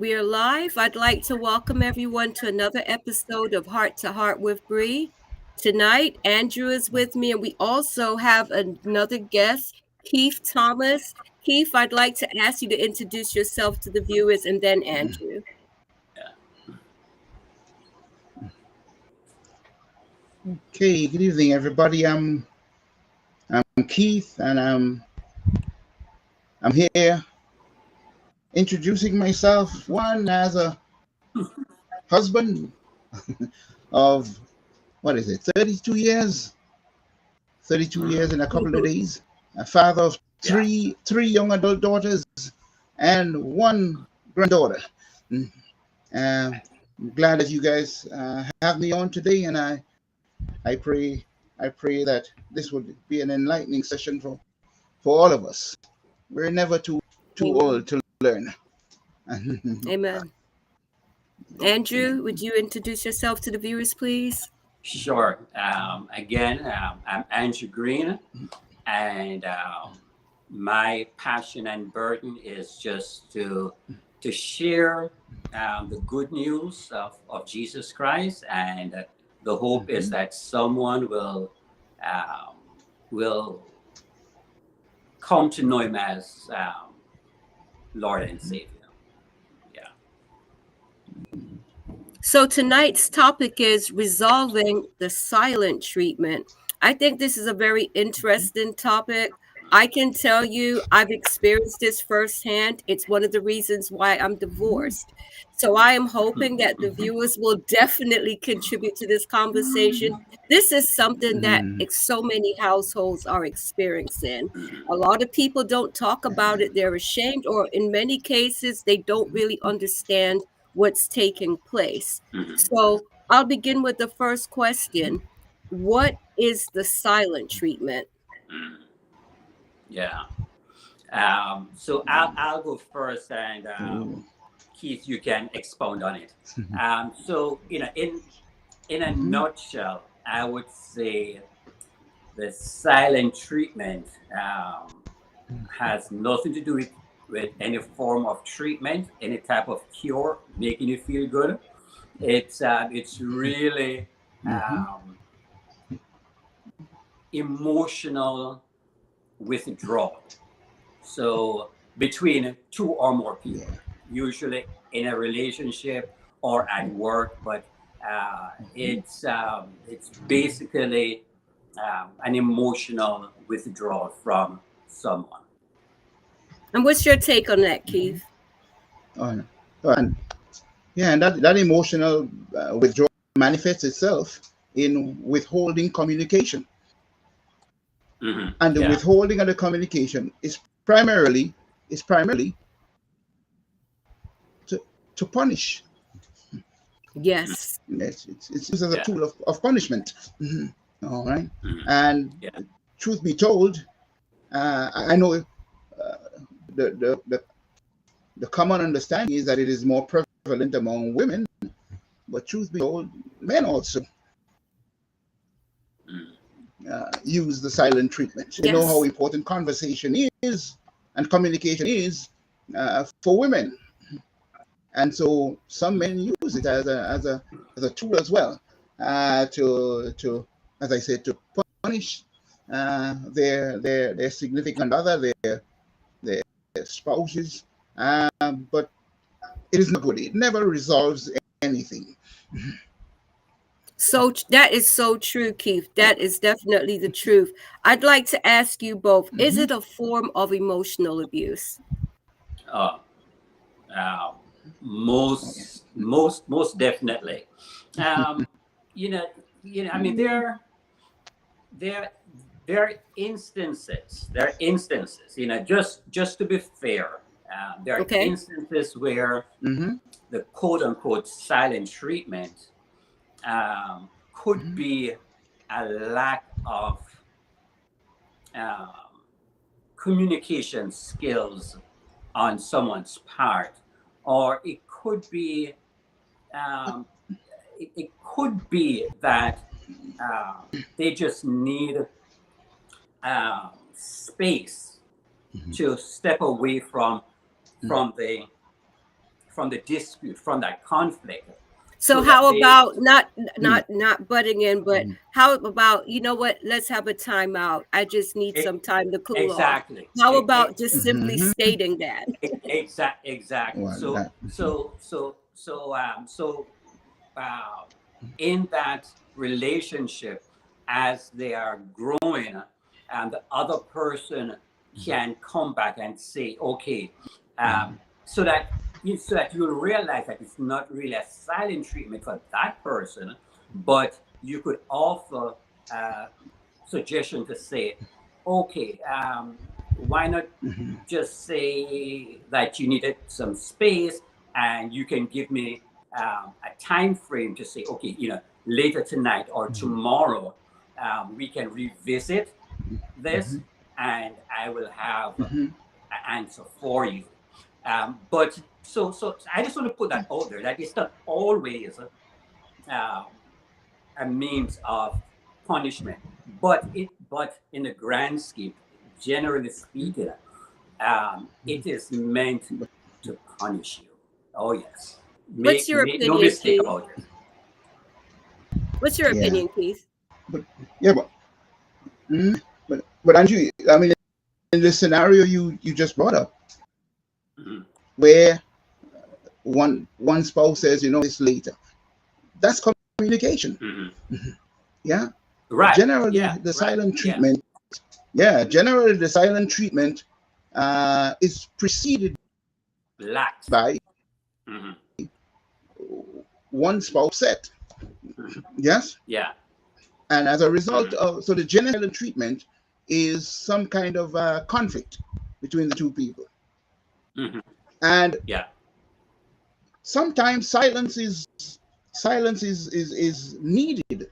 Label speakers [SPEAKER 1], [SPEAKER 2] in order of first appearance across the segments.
[SPEAKER 1] We are live. I'd like to welcome everyone to another episode of Heart to Heart with Bree. Tonight, Andrew is with me, and we also have another guest, Keith Thomas. Keith, I'd like to ask you to introduce yourself to the viewers and then Andrew.
[SPEAKER 2] Okay, good evening, everybody. I'm Keith, and I'm here introducing myself. One as a husband of 32 years, 32 years in a couple of days. A father of three young adult daughters and one granddaughter. I'm glad that you guys have me on today, and I pray that this would be an enlightening session for all of us. We're never too old to learn.
[SPEAKER 1] Amen. Andrew, would you introduce yourself to the viewers, please?
[SPEAKER 3] Sure. Again, I'm Andrew Green, and my passion and burden is just to share the good news of Jesus Christ, and the hope is that someone will come to know Him as Lord and Savior.
[SPEAKER 1] So tonight's topic is resolving the silent treatment. I think this is a very interesting topic. I can tell you I've experienced this firsthand. It's one of the reasons why I'm divorced. So I am hoping that the viewers will definitely contribute to this conversation. This is something that so many households are experiencing. A lot of people don't talk about it. They're ashamed, or in many cases, they don't really understand what's taking place. So I'll begin with the first question. What is the silent treatment?
[SPEAKER 3] Yeah. So I'll go first, and Keith, you can expound on it. So in a nutshell, I would say the silent treatment has nothing to do with any form of treatment, any type of cure, making you feel good. It's really emotional withdrawal. So between two or more people, usually in a relationship or at work, but it's basically an emotional withdrawal from someone.
[SPEAKER 1] And what's your take on that, Keith?
[SPEAKER 2] And that emotional withdrawal manifests itself in withholding communication. And the withholding of the communication is primarily to punish.
[SPEAKER 1] Yes.
[SPEAKER 2] It's used as a tool of punishment. All right. And truth be told, I know the common understanding is that it is more prevalent among women, but truth be told, men also use the silent treatment. You know how important conversation is and communication is for women, and so some men use it as a tool as well to, as I said, to punish their significant other, their spouses. But it is not good. It never resolves anything.
[SPEAKER 1] So that is so true, Keith. That is definitely the truth. I'd like to ask you both, is it a form of emotional abuse?
[SPEAKER 3] Most definitely. I mean, there are instances. Just to be fair, there are instances where the quote unquote silent treatment could be a lack of communication skills on someone's part, or it could be that they just need space to step away from the from the dispute, from that conflict.
[SPEAKER 1] So
[SPEAKER 3] So
[SPEAKER 1] how
[SPEAKER 3] that they-
[SPEAKER 1] about not butting in, but how about, you know what, let's have a timeout. I just need some time to cool off.
[SPEAKER 3] Exactly.
[SPEAKER 1] How about just simply
[SPEAKER 2] Mhm.
[SPEAKER 1] stating that?
[SPEAKER 3] Exactly.
[SPEAKER 2] Well,
[SPEAKER 3] So in that relationship, as they are growing, and the other person can come back and say, okay, so that you'll realize that it's not really a silent treatment for that person, but you could offer suggestion to say, okay, why not
[SPEAKER 2] Mhm.
[SPEAKER 3] just say that you needed some space, and you can give me a time frame to say, okay, later tonight or tomorrow, we can revisit this, and I will have
[SPEAKER 2] Mhm.
[SPEAKER 3] an answer for you. But so I just want to put that out there, that it's not always a means of punishment, but in the grand scheme, generally speaking, it is meant to punish you. Oh yes,
[SPEAKER 1] What's your
[SPEAKER 3] make no
[SPEAKER 1] opinion,
[SPEAKER 3] mistake
[SPEAKER 1] Keith?
[SPEAKER 3] about it.
[SPEAKER 1] What's your
[SPEAKER 2] Yeah.
[SPEAKER 1] opinion, Keith?
[SPEAKER 2] Yeah, but Andrew, I mean, in the scenario you just brought up,
[SPEAKER 3] Mhm.
[SPEAKER 2] where one spouse says, this later, that's communication.
[SPEAKER 3] Mhm.
[SPEAKER 2] Yeah.
[SPEAKER 3] Right.
[SPEAKER 2] Generally,
[SPEAKER 3] Yeah.
[SPEAKER 2] the
[SPEAKER 3] right.
[SPEAKER 2] silent treatment. Yeah. Generally, the silent treatment is preceded
[SPEAKER 3] Relax.
[SPEAKER 2] by
[SPEAKER 3] Mhm.
[SPEAKER 2] one spouse set. Yes.
[SPEAKER 3] Yeah.
[SPEAKER 2] And as a result
[SPEAKER 3] Mhm.
[SPEAKER 2] of, so the general treatment is some kind of conflict between the two people.
[SPEAKER 3] Mhm.
[SPEAKER 2] And
[SPEAKER 3] Yeah.
[SPEAKER 2] sometimes silence is needed.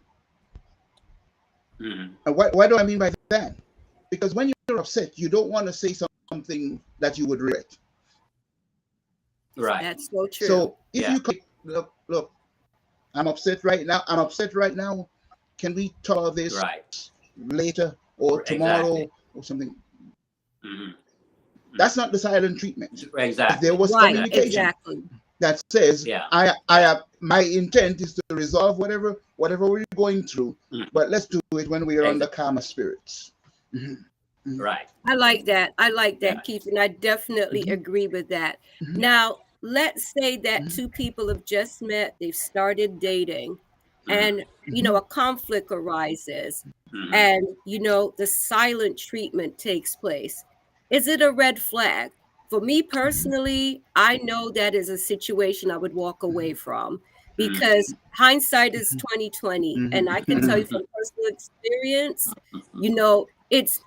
[SPEAKER 3] Mhm.
[SPEAKER 2] And what do I mean by that? Because when you're upset, you don't want to say something that you would regret.
[SPEAKER 3] Right.
[SPEAKER 1] That's so true.
[SPEAKER 2] So if
[SPEAKER 3] Yeah.
[SPEAKER 2] you could look, I'm upset right now. Can we talk this
[SPEAKER 3] Right.
[SPEAKER 2] later or tomorrow
[SPEAKER 3] Exactly.
[SPEAKER 2] or something?
[SPEAKER 3] Mhm.
[SPEAKER 2] That's not the silent treatment. If
[SPEAKER 3] Exactly.
[SPEAKER 2] there was
[SPEAKER 1] Right,
[SPEAKER 2] communication
[SPEAKER 1] exactly.
[SPEAKER 2] that says,
[SPEAKER 3] Yeah.
[SPEAKER 2] I have, my intent is to resolve whatever we're going through,
[SPEAKER 3] Mhm.
[SPEAKER 2] but let's do it when we are under
[SPEAKER 3] Exactly.
[SPEAKER 2] calmer spirits. Mhm.
[SPEAKER 3] Right.
[SPEAKER 1] I like that. I like that,
[SPEAKER 3] Yeah.
[SPEAKER 1] Keith, and I definitely
[SPEAKER 2] Mhm.
[SPEAKER 1] agree with that.
[SPEAKER 2] Mhm.
[SPEAKER 1] Now, let's say that
[SPEAKER 2] Mhm.
[SPEAKER 1] two people have just met, they've started dating,
[SPEAKER 3] Mhm.
[SPEAKER 1] and
[SPEAKER 2] Mhm.
[SPEAKER 1] a conflict arises,
[SPEAKER 3] Mhm.
[SPEAKER 1] and the silent treatment takes place. Is it a red flag? For me personally, I know that is a situation I would walk away from, because hindsight is 2020, and I can tell you
[SPEAKER 2] Mhm.
[SPEAKER 1] from personal experience,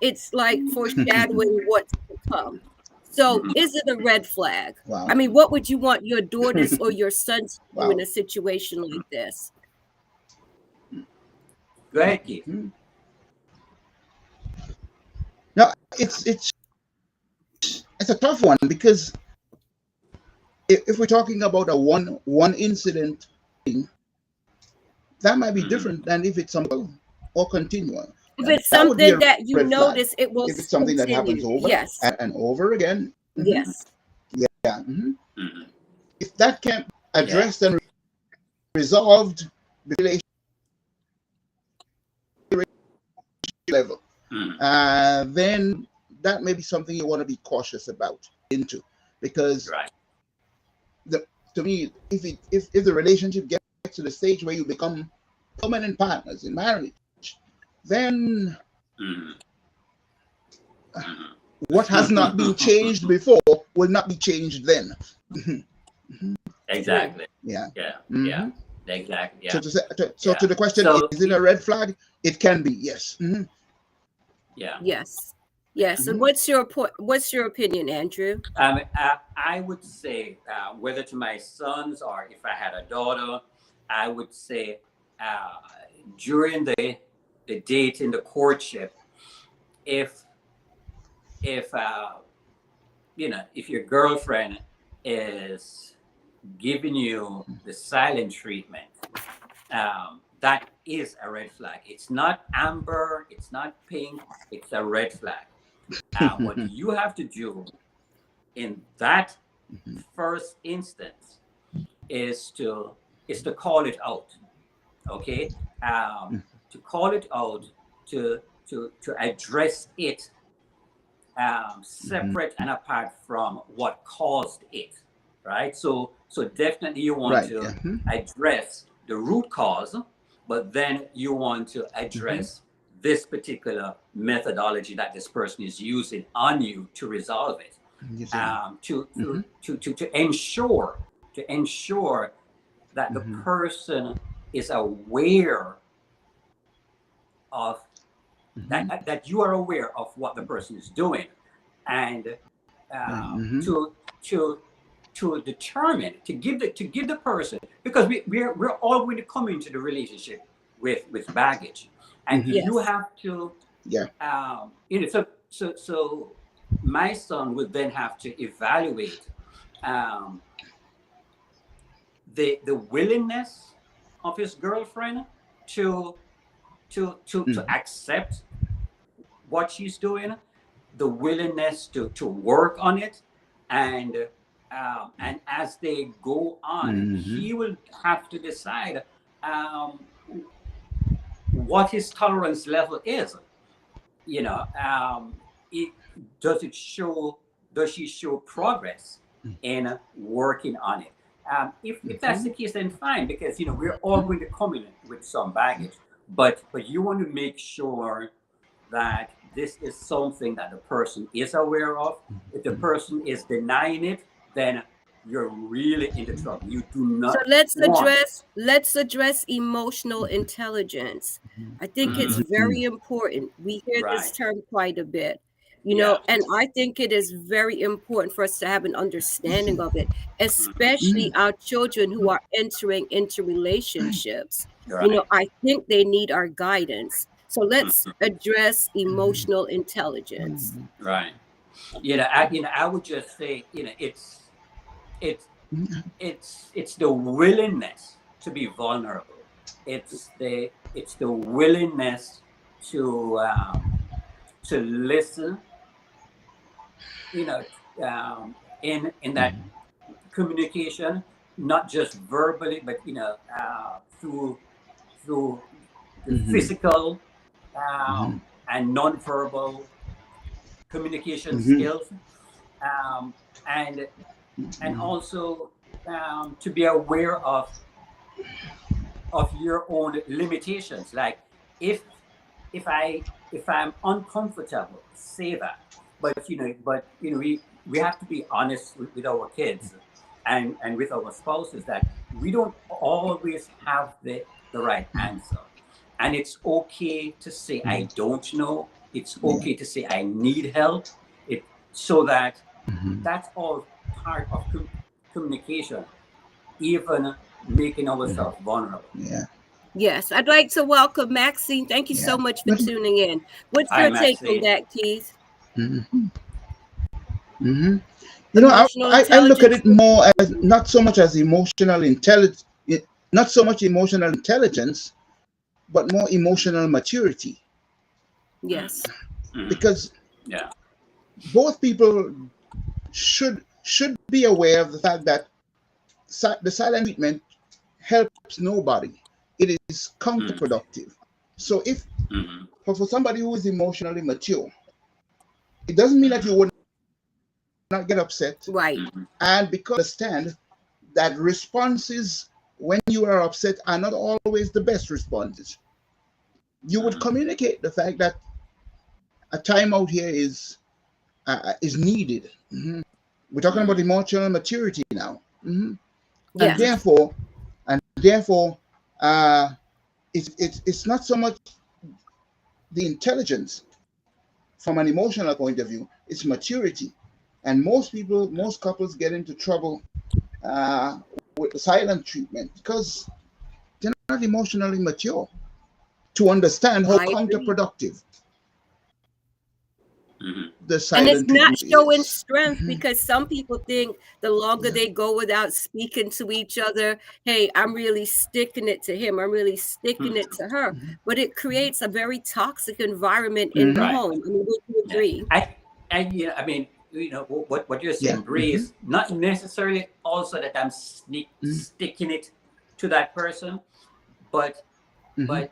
[SPEAKER 1] it's like foreshadowing what's to come. So is it a red flag?
[SPEAKER 2] Wow.
[SPEAKER 1] I mean, what would you want your daughters or your sons to do in
[SPEAKER 2] Wow.
[SPEAKER 1] a situation like this?
[SPEAKER 3] Go ahead, Keith.
[SPEAKER 2] Mhm. No, it's a tough one, because if we're talking about a one incident thing, that might be
[SPEAKER 3] Mhm.
[SPEAKER 2] different than if it's something or continual.
[SPEAKER 1] If it's
[SPEAKER 2] That would be
[SPEAKER 1] something
[SPEAKER 2] a
[SPEAKER 1] that you
[SPEAKER 2] red flag.
[SPEAKER 1] notice, it will
[SPEAKER 2] If it's something that happens
[SPEAKER 1] continue.
[SPEAKER 2] over
[SPEAKER 1] Yes,
[SPEAKER 2] and over again,
[SPEAKER 1] yes.
[SPEAKER 2] yeah. Mhm.
[SPEAKER 3] Mhm.
[SPEAKER 2] If that can't be
[SPEAKER 3] Yeah.
[SPEAKER 2] addressed and resolved, the relationship level,
[SPEAKER 3] Mhm.
[SPEAKER 2] then that may be something you want to be cautious about into, because
[SPEAKER 3] Right.
[SPEAKER 2] to me, if the relationship gets to the stage where you become permanent partners in marriage, then
[SPEAKER 3] Mhm. Mhm.
[SPEAKER 2] what has not been changed before will not be changed then.
[SPEAKER 3] Exactly.
[SPEAKER 2] Yeah.
[SPEAKER 3] Yeah.
[SPEAKER 2] Mhm.
[SPEAKER 3] Yeah. Exactly.
[SPEAKER 2] So
[SPEAKER 3] Yeah.
[SPEAKER 2] to the question,
[SPEAKER 3] So
[SPEAKER 2] is it a red flag? It can be, yes. Mhm.
[SPEAKER 3] yeah.
[SPEAKER 1] Yes. Yes. And
[SPEAKER 2] Mhm.
[SPEAKER 1] what's your opinion, Andrew?
[SPEAKER 3] I would say, whether to my sons or if I had a daughter, I would say during the date in the courtship, if if if your girlfriend is giving you the silent treatment, that is a red flag. It's not amber, it's not pink, it's a red flag. What you have to do in that first instance is to call it out. Okay, to call it out, to address it, separate and apart from what caused it, right? So definitely you want to address the root cause, but then you want to address this particular methodology that this person is using on you to resolve it, to ensure that the person is aware of that you are aware of what the person is doing, and to determine, to give the person, because we're all going to come into the relationship with baggage, and you have to so my son would then have to evaluate the willingness of his girlfriend to accept what she's doing, the willingness to work on it, and as they go on, he will have to decide what his tolerance level is. You know, does she show progress in working on it? If that's the case, then fine, because we're all going to come in with some baggage, but you want to make sure that this is something that the person is aware of. If the person is denying it, then you're really into trouble. You do not.
[SPEAKER 1] So let's address emotional intelligence. I think it's very important. We hear this term quite a bit, and I think it is very important for us to have an understanding of it, especially our children who are entering into relationships. I think they need our guidance. So let's address emotional intelligence.
[SPEAKER 3] Right. I would just say, it's the willingness to be vulnerable. It's the willingness to listen. In that communication, not just verbally, but through the physical and non-verbal communication skills, and also to be aware of your own limitations. Like if I'm uncomfortable, say that. But we have to be honest with our kids and with our spouses that we don't always have the right answer. And it's okay to say I don't know. It's okay to say I need help. So that that's all part of communication, even making ourselves vulnerable.
[SPEAKER 1] Yes, I'd like to welcome Maxine. Thank you so much for tuning in. What's your take on that, Keith?
[SPEAKER 2] I look at it more as not so much as emotional intelligence, not so much emotional intelligence, but more emotional maturity.
[SPEAKER 1] Yes.
[SPEAKER 2] Because both people should be aware of the fact that the silent treatment helps nobody. It is counterproductive. So if for somebody who is emotionally mature, it doesn't mean that you would not get upset.
[SPEAKER 1] Right.
[SPEAKER 2] And because understand that responses when you are upset are not always the best responses. You would communicate the fact that a timeout here is needed. We're talking about emotional maturity now. And therefore, it's not so much the intelligence from an emotional point of view, it's maturity. And most couples get into trouble with the silent treatment because they're not emotionally mature to understand how counterproductive the silent
[SPEAKER 1] and it's not showing
[SPEAKER 2] is.
[SPEAKER 1] strength because some people think the longer they go without speaking to each other, hey, I'm really sticking it to him, I'm really sticking it to her, but it creates a very toxic environment in the home. I mean, would you agree?
[SPEAKER 3] what you're saying,
[SPEAKER 2] Yeah.
[SPEAKER 3] Bree, is not necessarily also that I'm sticking it to that person, but
[SPEAKER 2] Mhm.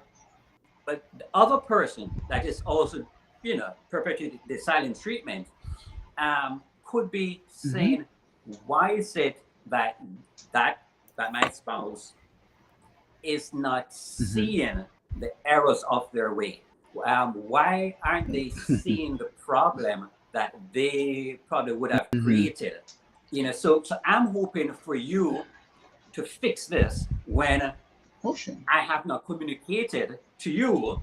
[SPEAKER 3] but the other person that is also perpetuating the silent treatment could be saying, why is it that my spouse is not seeing the errors of their way? Why aren't they seeing the problem that they probably would have created? So I'm hoping for you to fix this when
[SPEAKER 2] Ocean.
[SPEAKER 3] I have not communicated to you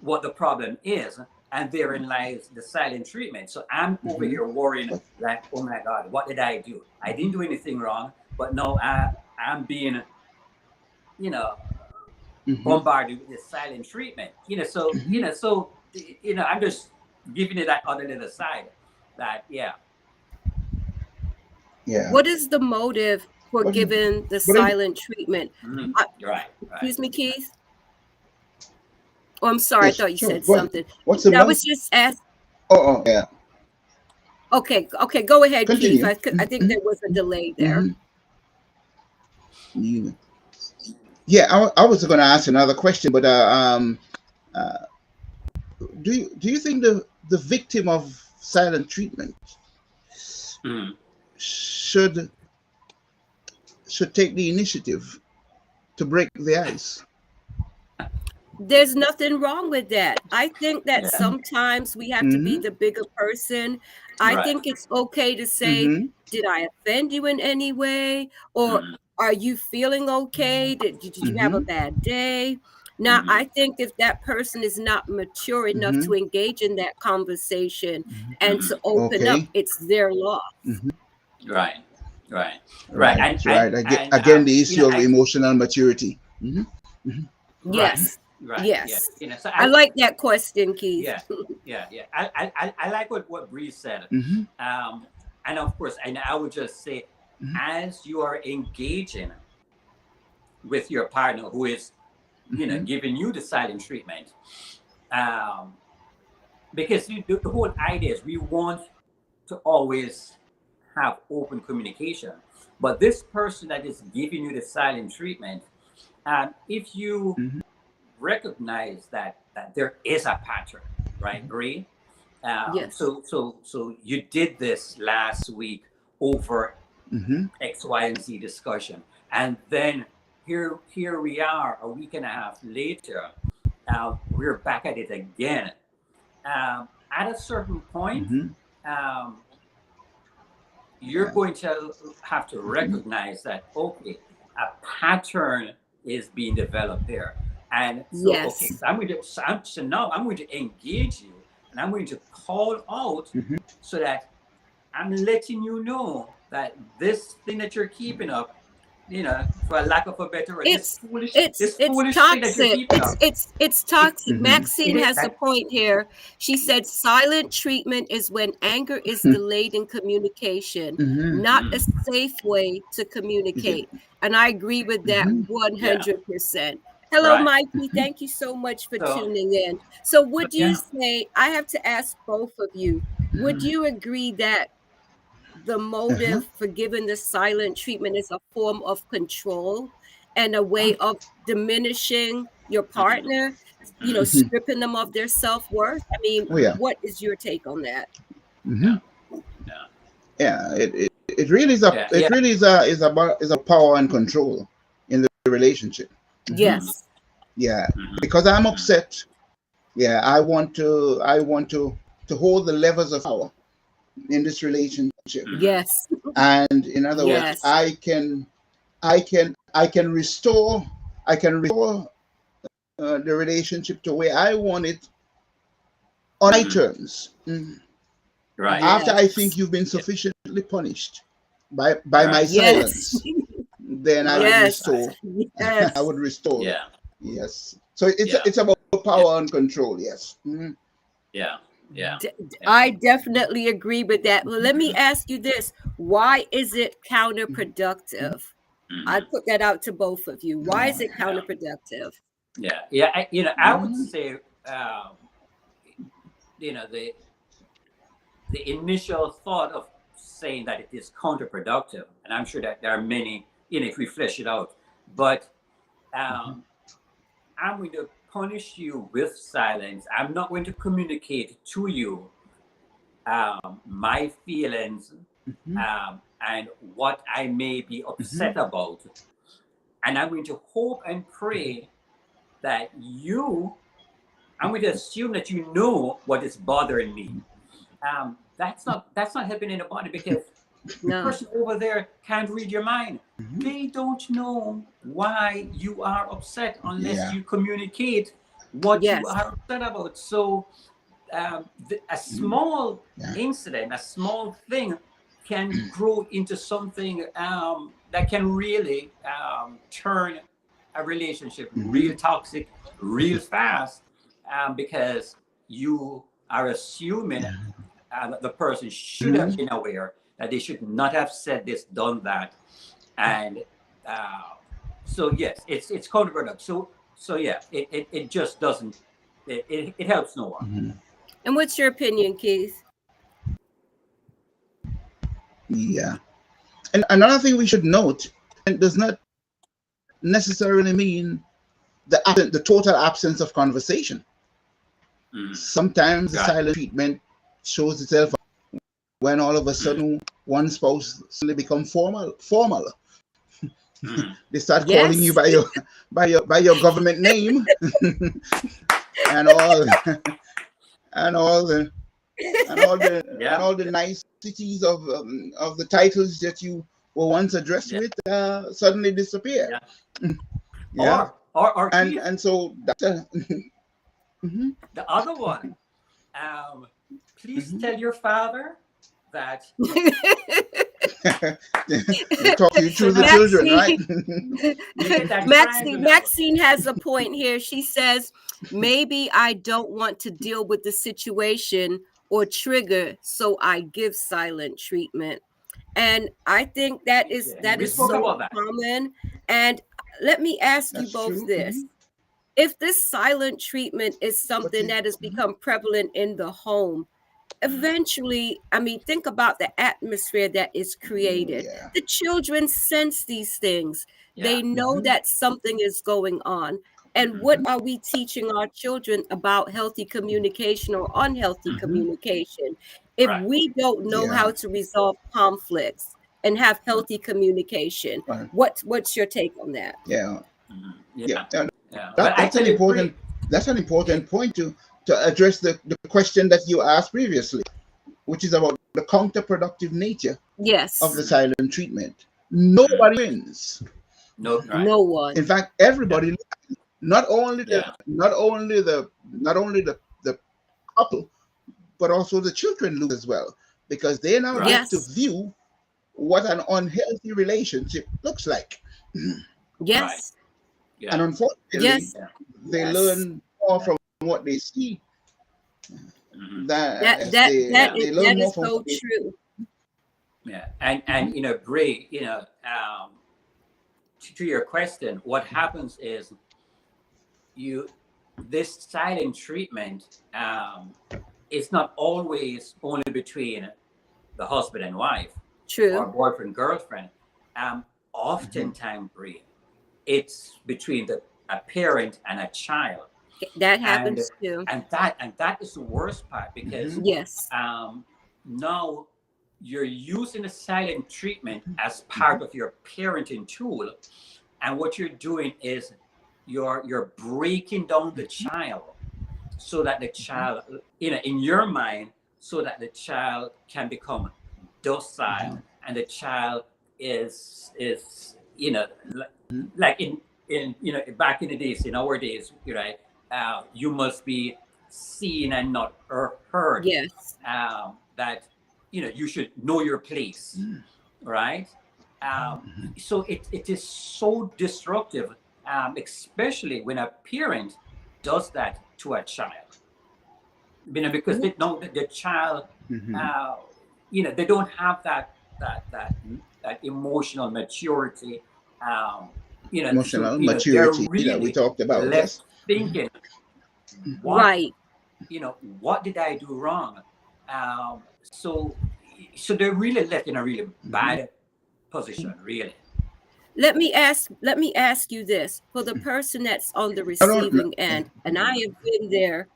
[SPEAKER 3] what the problem is, and therein lies the silent treatment. So I'm over here worrying like, oh my God, what did I do? I didn't do anything wrong, but no, I'm being, bombarded with this silent treatment. I'm just giving it that other little side that,
[SPEAKER 2] Yeah.
[SPEAKER 1] What is the motive for
[SPEAKER 2] What is-
[SPEAKER 1] giving the
[SPEAKER 2] what is-
[SPEAKER 1] silent treatment?
[SPEAKER 3] right.
[SPEAKER 1] Excuse me, Keith? Oh, I'm sorry.
[SPEAKER 2] Yes,
[SPEAKER 1] I thought you
[SPEAKER 2] sure.
[SPEAKER 1] said
[SPEAKER 2] What-
[SPEAKER 1] something.
[SPEAKER 2] What's the
[SPEAKER 1] I
[SPEAKER 2] motive?
[SPEAKER 1] was just asking.
[SPEAKER 2] Oh, yeah.
[SPEAKER 1] Okay, go ahead,
[SPEAKER 2] Continue.
[SPEAKER 1] Keith. I think there was a delay there.
[SPEAKER 2] Yeah, I was going to ask another question, but do you think the victim of silent treatment should take the initiative to break the ice?
[SPEAKER 1] There's nothing wrong with that. I think that
[SPEAKER 3] Yeah.
[SPEAKER 1] sometimes we have to be the bigger person. I
[SPEAKER 3] Right.
[SPEAKER 1] think it's okay to say, did I offend you in any way? Or are you feeling okay? Did you have a bad day? Now, I think if that person is not mature enough to engage in that conversation and to open up,
[SPEAKER 2] Okay.
[SPEAKER 1] it's their loss.
[SPEAKER 3] Right.
[SPEAKER 2] Right.
[SPEAKER 3] And,
[SPEAKER 2] Again, the issue of emotional maturity.
[SPEAKER 1] Yes.
[SPEAKER 3] Right.
[SPEAKER 1] Yes.
[SPEAKER 3] Yeah. So
[SPEAKER 1] I like that question, Keith.
[SPEAKER 3] Yeah. I like what Bree said. And of course, and I would just say, as you are engaging with your partner who is, giving you the silent treatment, because the whole idea is we want to always have open communication, but this person that is giving you the silent treatment, if you recognize that there is a pattern, right, Bree?
[SPEAKER 1] Yes.
[SPEAKER 3] So you did this last week over X, Y, and Z discussion, and then here we are a week and a half later. We're back at it again. At a certain point, you're going to have to recognize that, okay, a pattern is being developed there. And so, okay, so now I'm going to engage you, and I'm going to call out so that I'm letting you know that this thing that you're keeping up, for a lack of a better word,
[SPEAKER 1] It's
[SPEAKER 3] foolish
[SPEAKER 1] toxic.
[SPEAKER 3] thing that you're keeping up.
[SPEAKER 1] It's toxic. Maxine
[SPEAKER 3] It is
[SPEAKER 1] has a point here. She said silent treatment is when anger is delayed in communication, not a safe way to communicate. And I agree with that 100%. Hello,
[SPEAKER 3] Right.
[SPEAKER 1] Mikey. Thank you so much for
[SPEAKER 3] So-
[SPEAKER 1] tuning in. So would you
[SPEAKER 3] Yeah.
[SPEAKER 1] say, I have to ask both of you, would you agree that the motive for giving the silent treatment is a form of control and a way of diminishing your partner, stripping them of their self-worth? I mean, what is your take on that?
[SPEAKER 2] Yeah, it really is a power and control in the relationship.
[SPEAKER 1] Yes.
[SPEAKER 2] Yeah, because I'm upset. Yeah, I want to hold the levers of power in this relationship.
[SPEAKER 1] Yes.
[SPEAKER 2] And in other words, I can restore the relationship to where I want it on my terms.
[SPEAKER 3] Right.
[SPEAKER 2] After I think you've been sufficiently punished by my silence, then I would restore. I would restore.
[SPEAKER 3] Yeah.
[SPEAKER 2] Yes. So it's about power and control. Yes.
[SPEAKER 3] Yeah.
[SPEAKER 1] I definitely agree with that. Well, let me ask you this. Why is it counterproductive? I put that out to both of you. Why is it counterproductive?
[SPEAKER 3] I would say, the initial thought of saying that it is counterproductive, and I'm sure that there are many, if we flesh it out, but I'm going to punish you with silence. I'm not going to communicate to you my feelings and what I may be upset about. And I'm going to hope and pray that I'm going to assume that you know what is bothering me. That's not helping anybody, because the person over there can't read your mind. They don't know why you are upset unless you communicate what you are upset about. So a small incident, a small thing can grow into something that can really turn a relationship real toxic, real fast, because you are assuming that the person should have been aware that they should not have said this, done that. And so yes, it's counterproductive. So yeah, it just doesn't, it helps no one.
[SPEAKER 1] And what's your opinion, Keith?
[SPEAKER 2] Yeah. And another thing we should note, it does not necessarily mean the total absence of conversation. Sometimes the silent treatment shows itself when all of a sudden one spouse suddenly become formal. They start calling you by your government name and all the niceties of the titles that you were once addressed with suddenly disappear.
[SPEAKER 3] Or
[SPEAKER 2] and so that's
[SPEAKER 3] the other one. Please tell your father that
[SPEAKER 2] talk you through the children, right?
[SPEAKER 1] Maxine has a point here. She says, maybe I don't want to deal with the situation or trigger, so I give silent treatment. And I think that is so common. And let me ask you both this. If this silent treatment is something that has become prevalent in the home, eventually, I mean, think about the atmosphere that is created. The children sense these things. They know that something is going on. And what are we teaching our children about healthy communication or unhealthy communication? If we don't know how to resolve conflicts and have healthy communication, what's your take on that?
[SPEAKER 2] That's an important point to address the question that you asked previously, which is about the counterproductive nature of the silent treatment. Nobody wins.
[SPEAKER 1] No one.
[SPEAKER 2] In fact, everybody loses. Not only the couple, but also the children lose as well, because they now have to view what an unhealthy relationship looks like. And unfortunately, they learn more from what they see.
[SPEAKER 1] That is so true.
[SPEAKER 3] And Bray, to your question, what happens is this silent treatment is not always only between the husband and wife, or boyfriend, girlfriend. Oftentimes, Bray, it's between a parent and a child.
[SPEAKER 1] That happens too.
[SPEAKER 3] And that is the worst part, because now you're using the silent treatment as part of your parenting tool, and what you're doing is you're breaking down the child, so that the child, in your mind, so that the child can become docile, and the child is like in back in the days, in our days, right? You must be seen and not heard. That you should know your place, right? So it is so destructive, especially when a parent does that to a child. Because they know that the child, they don't have that emotional maturity.
[SPEAKER 2] Emotional maturity
[SPEAKER 3] really
[SPEAKER 2] that we talked about.
[SPEAKER 3] Left thinking, what did I do wrong? so they're really left in a really bad position, really.
[SPEAKER 1] Let me ask you this. For the person that's on the
[SPEAKER 2] I don't.
[SPEAKER 1] receiving end, and I have been there,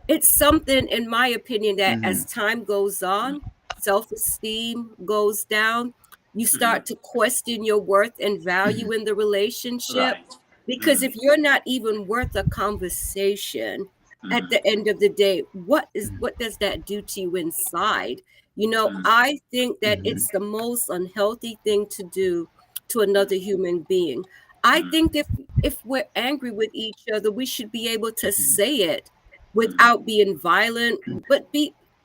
[SPEAKER 1] it's something, in my opinion, that as time goes on, self-esteem goes down. You start to question your worth and value in the relationship.
[SPEAKER 3] Right.
[SPEAKER 1] Because if you're not even worth a conversation at the end of the day, what does that do to you inside? You know, I think that it's the most unhealthy thing to do to another human being. I think if we're angry with each other, we should be able to say it without being violent, but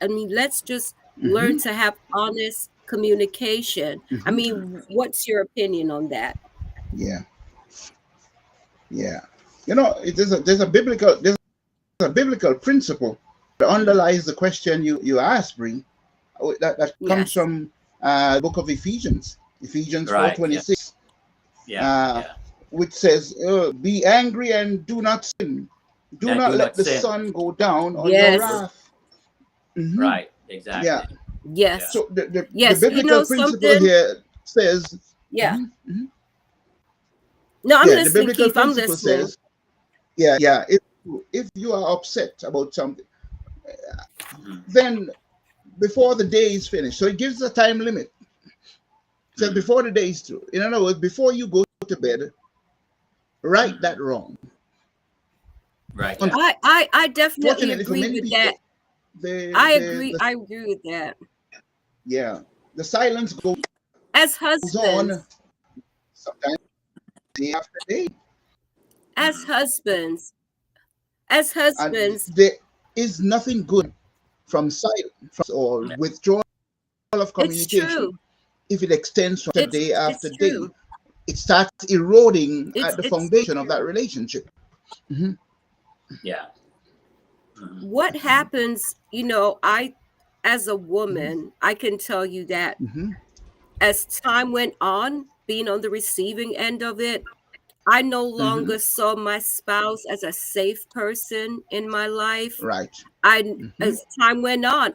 [SPEAKER 1] let's just learn to have honest communication. I mean, what's your opinion on that?
[SPEAKER 2] Yeah. Yeah. You know, there's a biblical principle that underlies the question you asked, Bree. That comes
[SPEAKER 1] Yes.
[SPEAKER 2] from the book of Ephesians
[SPEAKER 3] Right,
[SPEAKER 2] 4:26,
[SPEAKER 3] Yeah.
[SPEAKER 2] which says, "Be angry and do not sin. Do
[SPEAKER 3] And
[SPEAKER 2] not
[SPEAKER 3] do
[SPEAKER 2] let
[SPEAKER 3] not
[SPEAKER 2] the
[SPEAKER 3] sin."
[SPEAKER 2] sun go down on
[SPEAKER 1] Yes.
[SPEAKER 2] your wrath." Mhm.
[SPEAKER 3] Right. Exactly.
[SPEAKER 2] Yeah.
[SPEAKER 1] Yes.
[SPEAKER 2] So the
[SPEAKER 1] Yes.
[SPEAKER 2] biblical principle
[SPEAKER 1] something?
[SPEAKER 2] here says,
[SPEAKER 1] Yeah.
[SPEAKER 2] mhm.
[SPEAKER 1] No, I'm
[SPEAKER 2] Yeah, the
[SPEAKER 1] listening,
[SPEAKER 2] biblical
[SPEAKER 1] Keith. I'm
[SPEAKER 2] principle
[SPEAKER 1] listening.
[SPEAKER 2] says, if you are upset about something, then before the day is finished, so it gives a time limit. So before the day is through, in other words, before you go to bed, right that wrong.
[SPEAKER 3] Right.
[SPEAKER 1] I definitely
[SPEAKER 2] Fortunately for
[SPEAKER 1] agree
[SPEAKER 2] many
[SPEAKER 1] with
[SPEAKER 2] people,
[SPEAKER 1] that. I agree with that.
[SPEAKER 2] the silence goes
[SPEAKER 1] As
[SPEAKER 2] on
[SPEAKER 1] husbands,
[SPEAKER 2] sometimes day after day,
[SPEAKER 1] as husbands,
[SPEAKER 2] and there is nothing good from silence or withdrawal of
[SPEAKER 1] it's
[SPEAKER 2] communication.
[SPEAKER 1] true.
[SPEAKER 2] If it extends from
[SPEAKER 1] It's
[SPEAKER 2] day after day,
[SPEAKER 1] true.
[SPEAKER 2] it starts eroding
[SPEAKER 1] It's
[SPEAKER 2] at the
[SPEAKER 1] it's
[SPEAKER 2] foundation of that relationship.
[SPEAKER 3] Yeah.
[SPEAKER 1] what happens, as a woman, I can tell you that as time went on, being on the receiving end of it, I no longer saw my spouse as a safe person in my life.
[SPEAKER 2] Right.
[SPEAKER 1] As time went on,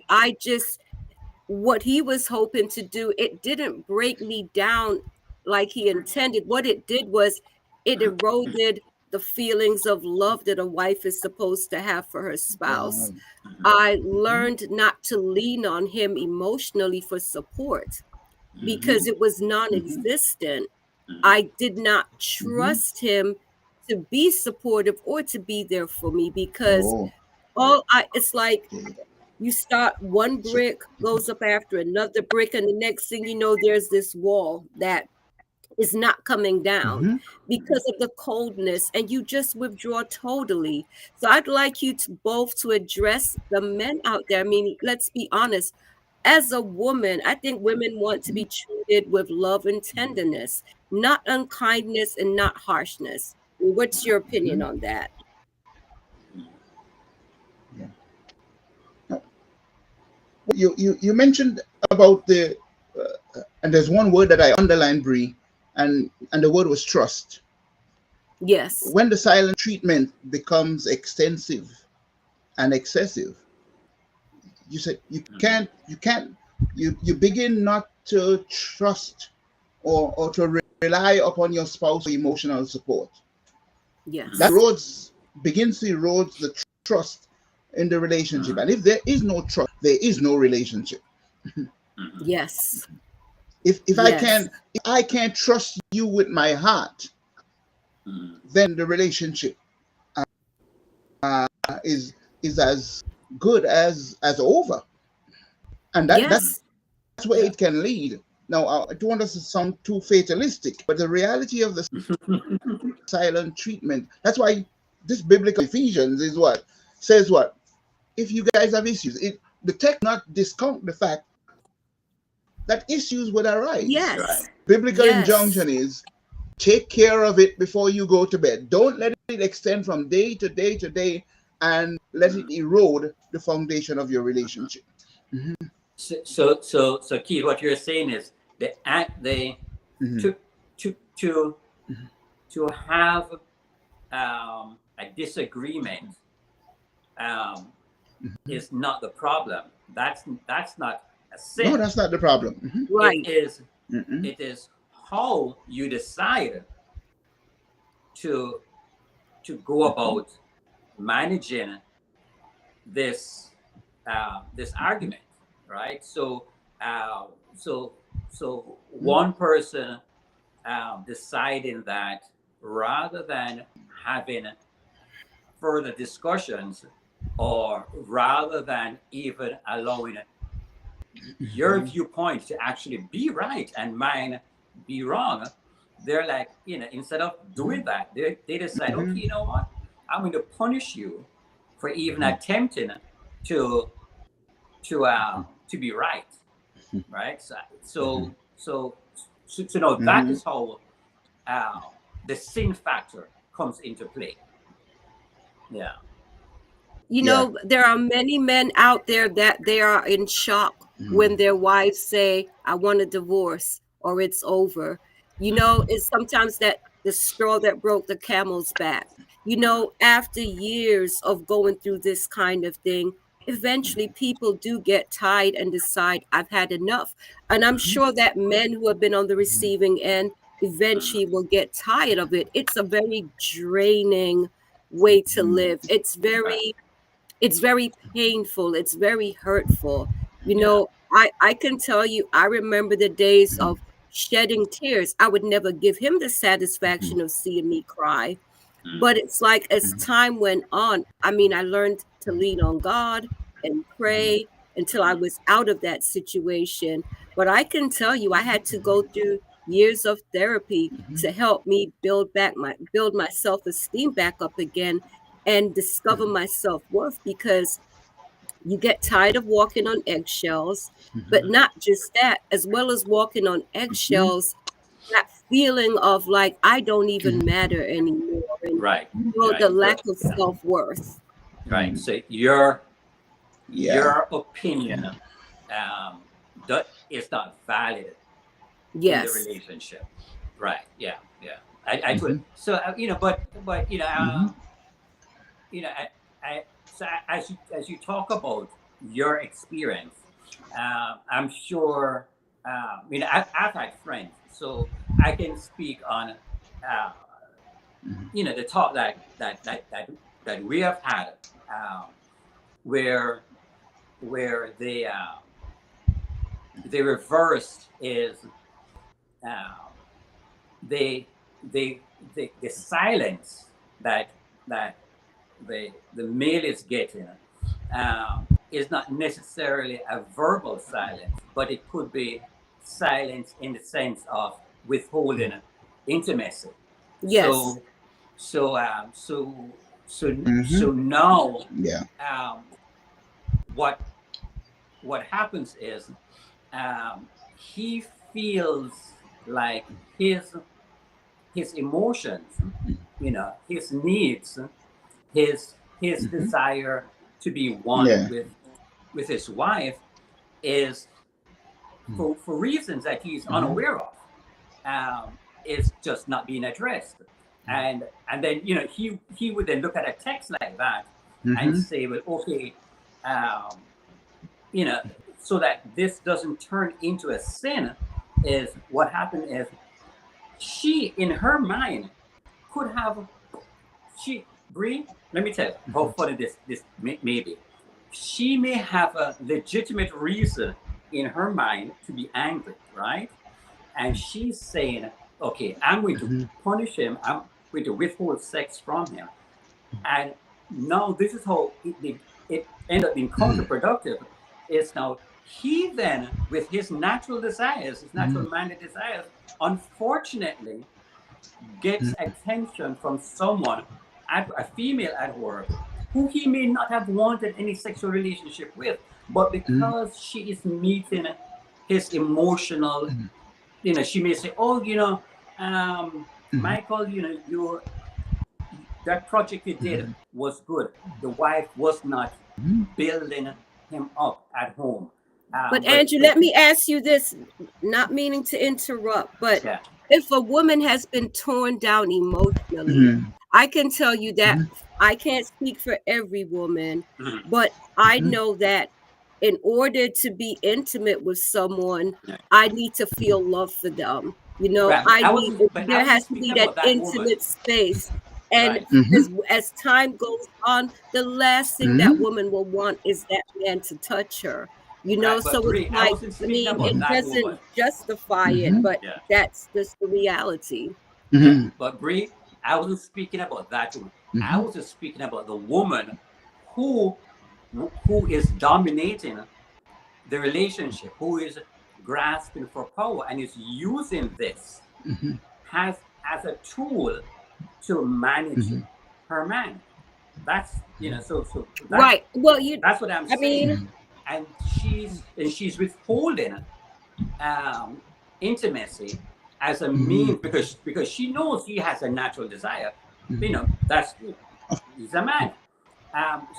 [SPEAKER 1] what he was hoping to do, it didn't break me down like he intended. What it did was it eroded the feelings of love that a wife is supposed to have for her spouse. I learned not to lean on him emotionally for support because it was non-existent. I did not trust him to be supportive or to be there for me because it's like you start one brick goes up after another brick, and the next thing you know, there's this wall that is not coming down because of the coldness, and you just withdraw totally. So I'd like you to both to address the men out there. I mean, let's be honest. As a woman, I think women want to be treated with love and tenderness, not unkindness and not harshness. What's your opinion on that?
[SPEAKER 2] You mentioned about and there's one word that I underlined, Bree, and the word was trust.
[SPEAKER 1] Yes.
[SPEAKER 2] When the silent treatment becomes extensive and excessive, you said you begin not to trust or to rely upon your spouse for emotional support.
[SPEAKER 1] Yes.
[SPEAKER 2] That begins to erode the trust in the relationship. And if there is no trust, there is no relationship.
[SPEAKER 1] Yes.
[SPEAKER 2] If I can't trust you with my heart, then the relationship is as good as over. And that's where it can lead. Now, I don't want us to sound too fatalistic, but the reality of the silent treatment, that's why this biblical Ephesians says what? If you guys have issues, the text not discount the fact that issues would arise.
[SPEAKER 1] Yes.
[SPEAKER 3] Right.
[SPEAKER 2] Biblical injunction is take care of it before you go to bed. Don't let it extend from day to day to day and let it erode the foundation of your relationship.
[SPEAKER 3] So Keith, what you're saying is to have a disagreement, is not the problem. That's not a sin.
[SPEAKER 2] No, that's not the problem. Mhm.
[SPEAKER 1] Right.
[SPEAKER 3] It is how you decide to go about managing this this argument, right? So one person deciding that rather than having further discussions, or rather than even allowing your viewpoint to actually be right and mine be wrong, they're like, instead of doing that, they decide, okay, you know what, I'm going to punish you for even attempting to be right, right? So no, that is how the sin factor comes into play. Yeah.
[SPEAKER 1] There are many men out there that they are in shock when their wives say, I want a divorce, or it's over. It's sometimes that the straw that broke the camel's back. After years of going through this kind of thing, eventually people do get tired and decide, I've had enough. And I'm sure that men who have been on the receiving end eventually will get tired of it. It's a very draining way to live. It's very painful. It's very hurtful. I can tell you, I remember the days of shedding tears. I would never give him the satisfaction of seeing me cry. But it's like as time went on, I learned to lean on God and pray until I was out of that situation. But I can tell you, I had to go through years of therapy to help me build my self-esteem back up again and discover my self-worth, because you get tired of walking on eggshells, but not just that, as well as walking on eggshells, that feeling of like, I don't even matter anymore. And,
[SPEAKER 3] right.
[SPEAKER 1] The lack of self-worth.
[SPEAKER 3] Right. So your opinion that is not valid in the relationship. Right. Yeah. Yeah. I could. So so as you talk about your experience, I'm sure I've had friends, so I can speak on the talk that we have had, where the reverse is the silence that the male is getting is not necessarily a verbal silence, but it could be silence in the sense of withholding intimacy.
[SPEAKER 1] Yes.
[SPEAKER 3] So now, what happens is he feels like his emotions, his needs, his desire to be one with his wife is for reasons that he's unaware of, is just not being addressed. And then he would then look at a text like that and say, well, okay, so that this doesn't turn into a sin, is what happened is she, in her mind, could have, Bree, let me tell you how funny this may be. She may have a legitimate reason in her mind to be angry, right? And she's saying, okay, I'm going to punish him. I'm going to withhold sex from him. And now this is how it ended up being counterproductive. Is now he then, with his natural desires, his natural minded desires, unfortunately gets attention from someone, a female at work, who he may not have wanted any sexual relationship with, but because she is meeting his emotional, she may say, oh, Michael, that project you did was good. The wife was not building him up at home.
[SPEAKER 1] But Andrew, let me ask you this, not meaning to interrupt, but if a woman has been torn down emotionally,
[SPEAKER 2] Mhm.
[SPEAKER 1] I can tell you that
[SPEAKER 2] Mhm.
[SPEAKER 1] I can't speak for every woman,
[SPEAKER 3] Mhm.
[SPEAKER 1] but I
[SPEAKER 2] Mhm.
[SPEAKER 1] know that in order to be intimate with someone,
[SPEAKER 3] Yeah.
[SPEAKER 1] I need to feel love for them. You know,
[SPEAKER 3] Right, but I
[SPEAKER 1] there
[SPEAKER 3] wasn't
[SPEAKER 1] has to be
[SPEAKER 3] speaking
[SPEAKER 1] that
[SPEAKER 3] about that woman.
[SPEAKER 1] intimate space. And
[SPEAKER 3] Right.
[SPEAKER 2] Mhm.
[SPEAKER 1] as time goes on, the last thing that
[SPEAKER 2] Mhm.
[SPEAKER 1] woman will want is that man to touch her. You know,
[SPEAKER 3] Right.
[SPEAKER 1] so
[SPEAKER 3] But
[SPEAKER 1] it's
[SPEAKER 3] Bree, I
[SPEAKER 1] like,
[SPEAKER 3] wasn't
[SPEAKER 1] I
[SPEAKER 3] speaking
[SPEAKER 1] mean,
[SPEAKER 3] about
[SPEAKER 1] it
[SPEAKER 2] Mhm.
[SPEAKER 3] that woman.
[SPEAKER 1] doesn't justify it,
[SPEAKER 2] Mhm.
[SPEAKER 1] but
[SPEAKER 3] Yeah.
[SPEAKER 1] that's just the reality.
[SPEAKER 3] Yeah.
[SPEAKER 2] Mhm.
[SPEAKER 3] But Bree, I wasn't speaking about that woman. I
[SPEAKER 2] Mhm.
[SPEAKER 3] was just speaking about the woman who who is dominating the relationship, who is grasping for power and is using this
[SPEAKER 2] Mhm.
[SPEAKER 3] as a tool to manage
[SPEAKER 2] Mhm.
[SPEAKER 3] her man. That's so
[SPEAKER 1] Right. Well,
[SPEAKER 3] that's what I'm
[SPEAKER 1] I
[SPEAKER 3] saying.
[SPEAKER 1] mean,
[SPEAKER 2] Mhm.
[SPEAKER 3] And she's withholding um, intimacy as a
[SPEAKER 2] Mhm.
[SPEAKER 3] means because she knows he has a natural desire.
[SPEAKER 2] Mhm.
[SPEAKER 3] That's he's a man.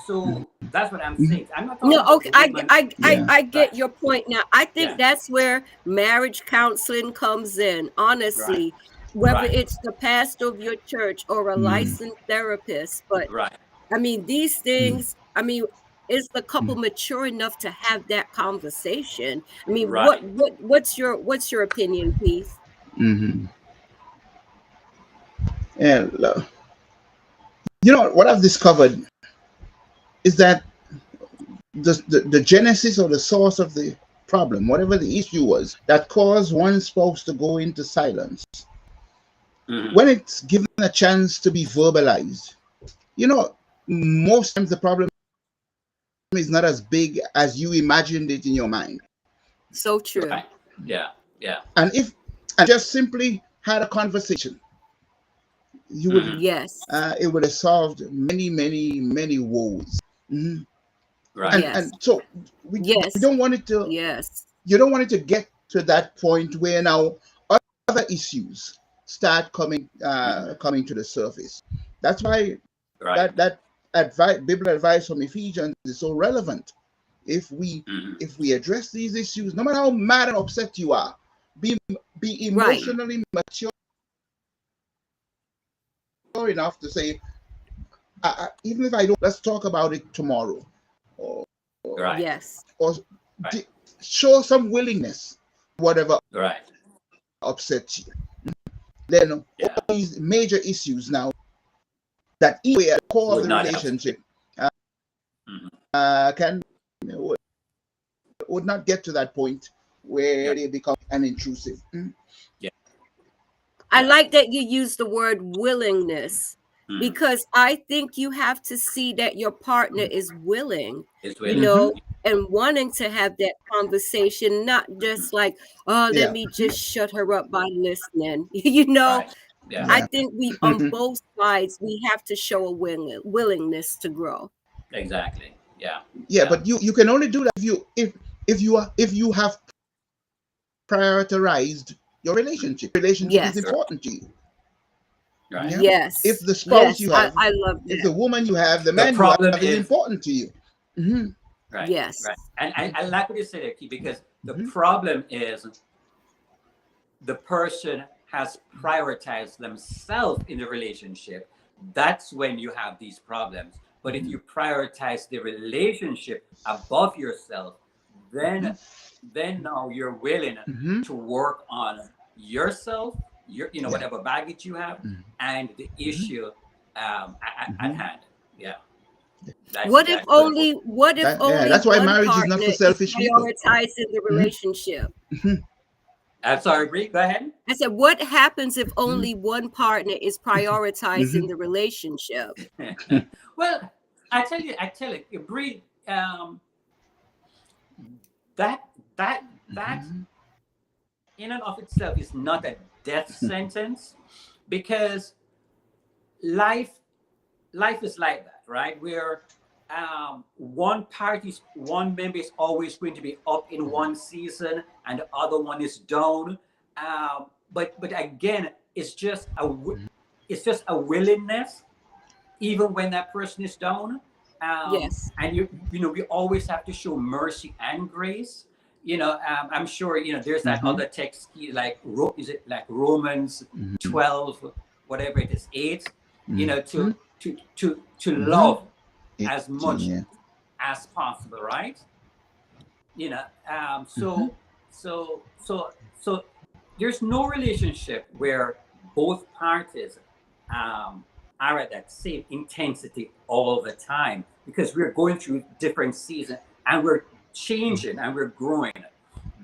[SPEAKER 3] So that's what I'm
[SPEAKER 2] Mhm.
[SPEAKER 3] saying. I'm not
[SPEAKER 1] no,
[SPEAKER 3] talking about
[SPEAKER 1] okay,
[SPEAKER 3] the woman.
[SPEAKER 2] Yeah.
[SPEAKER 1] I
[SPEAKER 3] Right.
[SPEAKER 1] get your point now. I
[SPEAKER 3] Yeah.
[SPEAKER 1] think that's where marriage counseling comes in,
[SPEAKER 3] Right.
[SPEAKER 1] honestly, whether
[SPEAKER 3] Right.
[SPEAKER 1] it's the pastor of your church or a
[SPEAKER 2] Mhm.
[SPEAKER 1] licensed therapist. But
[SPEAKER 3] Right.
[SPEAKER 1] I mean, these
[SPEAKER 2] Mhm.
[SPEAKER 1] things, I mean, is the couple
[SPEAKER 2] Mhm.
[SPEAKER 1] mature enough to have that conversation? I mean,
[SPEAKER 3] Right.
[SPEAKER 1] what's your opinion, Keith?
[SPEAKER 2] Mhm. And you know what I've discovered is that the genesis or the source of the problem, whatever the issue was that caused one spouse to go into silence,
[SPEAKER 3] Mhm.
[SPEAKER 2] when it's given a chance to be verbalized, you know, most times the problem is not as big as you imagined it in your mind.
[SPEAKER 1] So true.
[SPEAKER 3] Right. Yeah. Yeah.
[SPEAKER 2] And if and just simply had a conversation, you would
[SPEAKER 3] Mhm.
[SPEAKER 1] Yes.
[SPEAKER 2] it would have solved many, many, many woes. Mhm.
[SPEAKER 3] Right.
[SPEAKER 1] Yes.
[SPEAKER 2] And so we
[SPEAKER 1] Yes.
[SPEAKER 2] don't want it to
[SPEAKER 1] Yes.
[SPEAKER 2] you don't want it to get to that point where now other issues start
[SPEAKER 3] Mhm.
[SPEAKER 2] coming to the surface. That's why
[SPEAKER 3] Right.
[SPEAKER 2] that advice, biblical advice from Ephesians is so relevant. If we
[SPEAKER 3] Mhm.
[SPEAKER 2] if we address these issues, no matter how mad and upset you are, be be
[SPEAKER 1] Right.
[SPEAKER 2] emotionally mature enough to say, even if I don't, let's talk about it tomorrow, or
[SPEAKER 3] Right.
[SPEAKER 1] Yes.
[SPEAKER 2] or
[SPEAKER 3] Right.
[SPEAKER 2] show some willingness, whatever
[SPEAKER 3] Right.
[SPEAKER 2] upsets you. Then all
[SPEAKER 3] Yeah.
[SPEAKER 2] these major issues now that eat at the core of
[SPEAKER 3] Would
[SPEAKER 2] the
[SPEAKER 3] not have.
[SPEAKER 2] relationship
[SPEAKER 3] Mhm.
[SPEAKER 2] can would not get to that point
[SPEAKER 3] Yeah.
[SPEAKER 2] where they become an intrusive.
[SPEAKER 3] Yeah.
[SPEAKER 1] I
[SPEAKER 3] Yeah.
[SPEAKER 1] like that you use the word willingness
[SPEAKER 3] Mhm.
[SPEAKER 1] because I think you have to see that your partner is willing,
[SPEAKER 3] It's
[SPEAKER 1] you
[SPEAKER 3] willing.
[SPEAKER 2] Mm-hmm.
[SPEAKER 1] know, and wanting to have that conversation, not just like, oh, let
[SPEAKER 2] Yeah.
[SPEAKER 1] me just shut her up by listening. You know,
[SPEAKER 3] Right. Yeah.
[SPEAKER 1] I
[SPEAKER 2] Yeah.
[SPEAKER 1] think we, on both sides, we have to show a willingness to grow.
[SPEAKER 3] Exactly. Yeah.
[SPEAKER 2] Yeah,
[SPEAKER 3] Yeah.
[SPEAKER 2] but you can only do that if you have prioritized your relationship. Relationship is
[SPEAKER 1] Yes.
[SPEAKER 2] important to you.
[SPEAKER 3] Right.
[SPEAKER 2] Yeah. If
[SPEAKER 1] Yes.
[SPEAKER 2] the spouse
[SPEAKER 1] Yes.
[SPEAKER 2] you have,
[SPEAKER 1] I love
[SPEAKER 2] if
[SPEAKER 1] that.
[SPEAKER 2] the woman you have, the
[SPEAKER 3] The
[SPEAKER 2] man you
[SPEAKER 3] problem
[SPEAKER 2] have is
[SPEAKER 3] is
[SPEAKER 2] important to you. Hmm.
[SPEAKER 3] right.
[SPEAKER 1] Yes.
[SPEAKER 3] Right. And I like what you said, Aki, because the
[SPEAKER 2] Hmm.
[SPEAKER 3] problem is the person has prioritized themselves in the relationship. That's when you have these problems. But if you prioritize the relationship above yourself, then now you're willing
[SPEAKER 2] Hmm.
[SPEAKER 3] to work on yourself,
[SPEAKER 2] Yeah.
[SPEAKER 3] whatever baggage you have, and the
[SPEAKER 2] Hmm.
[SPEAKER 3] issue at
[SPEAKER 2] Hmm.
[SPEAKER 3] hand. Yeah, that's good.
[SPEAKER 1] What if
[SPEAKER 2] Yeah,
[SPEAKER 1] only
[SPEAKER 2] that's why
[SPEAKER 1] one
[SPEAKER 2] marriage is not
[SPEAKER 1] partner
[SPEAKER 2] for
[SPEAKER 1] is
[SPEAKER 2] selfish people.
[SPEAKER 1] prioritizing the
[SPEAKER 2] Hmm.
[SPEAKER 1] relationship?
[SPEAKER 3] I'm sorry, Bree, go ahead.
[SPEAKER 1] I said, what happens if
[SPEAKER 2] Hmm.
[SPEAKER 1] only one partner is prioritizing
[SPEAKER 2] Hmm.
[SPEAKER 1] the relationship?
[SPEAKER 3] Well, I tell you, Bree, that that that in and of itself is not a death sentence because life life is like that, right? Where one member is always going to be up in one season and the other one is down. But again, it's just a willingness, even when that person is down.
[SPEAKER 1] Yes.
[SPEAKER 3] And we always have to show mercy and grace. I'm sure there's that other text like is it like Romans 12, whatever it is, 8, to love as much as possible, right? So there's no relationship where both parties are at that same intensity all the time, because we're going through different seasons and we're changing and we're growing.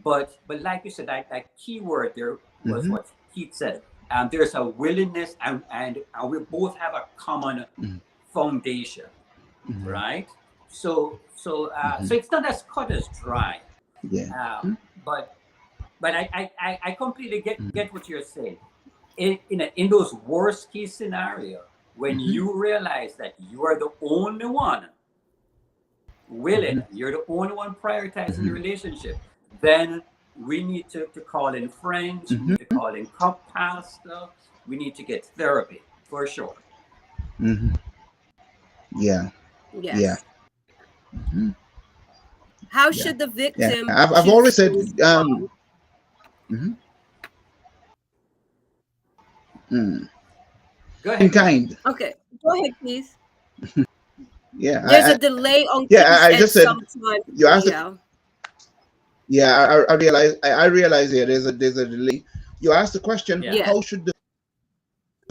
[SPEAKER 3] But like you said, that key word there was what Keith said. There's a willingness, and we both have a common foundation, right? So it's not as cut as dry. But I completely get what you're saying. In those worst case scenario, when you realize that you are the only one willing, you're the only one prioritizing the relationship, then we need to call in friends, we need to call in pastor, we need to get therapy for sure.
[SPEAKER 2] Yes.
[SPEAKER 1] How should the victim?
[SPEAKER 2] I've always said.
[SPEAKER 3] Go ahead.
[SPEAKER 2] In kind.
[SPEAKER 1] Okay, go ahead, please.
[SPEAKER 2] There's
[SPEAKER 1] a delay on.
[SPEAKER 2] I just said you asked. I realize. I realize here there's a delay. You asked the question. How should the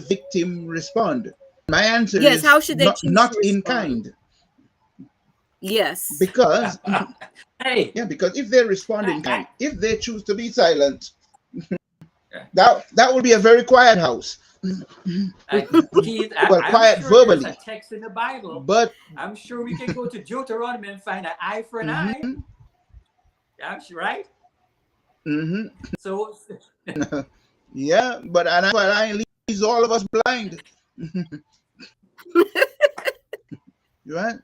[SPEAKER 2] victim respond? My answer is
[SPEAKER 1] how should they
[SPEAKER 2] not in kind.
[SPEAKER 1] Yes.
[SPEAKER 2] Because because if they respond in kind, if they choose to be silent, that will be a very quiet house.
[SPEAKER 3] Keith,
[SPEAKER 2] quiet verbally.
[SPEAKER 3] There's a text in the Bible,
[SPEAKER 2] but
[SPEAKER 3] I'm sure we can go to Deuteronomy and find an eye for an eye. That's right. So
[SPEAKER 2] but an eye leaves all of us blind. Right?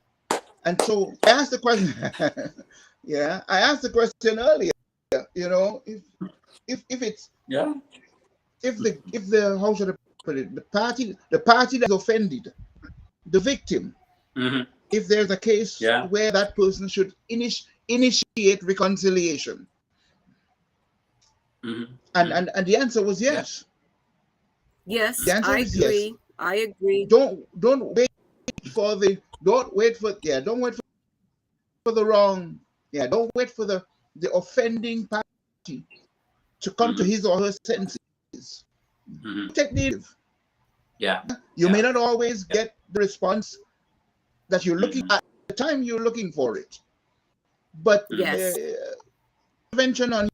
[SPEAKER 2] And so I asked the question. I asked the question earlier. If it's if the how should I put it? The party that's offended, the victim. If there's a case where that person should initiate reconciliation, and the answer was yes.
[SPEAKER 1] Yes,
[SPEAKER 2] the answer
[SPEAKER 1] I
[SPEAKER 2] is
[SPEAKER 1] agree.
[SPEAKER 2] Yes.
[SPEAKER 1] I agree.
[SPEAKER 2] Don't wait for the don't wait for the wrong don't wait for the offending party to come to his or her senses. Take native. You may not always get the response that you're looking at the time you're looking for it, but intervention on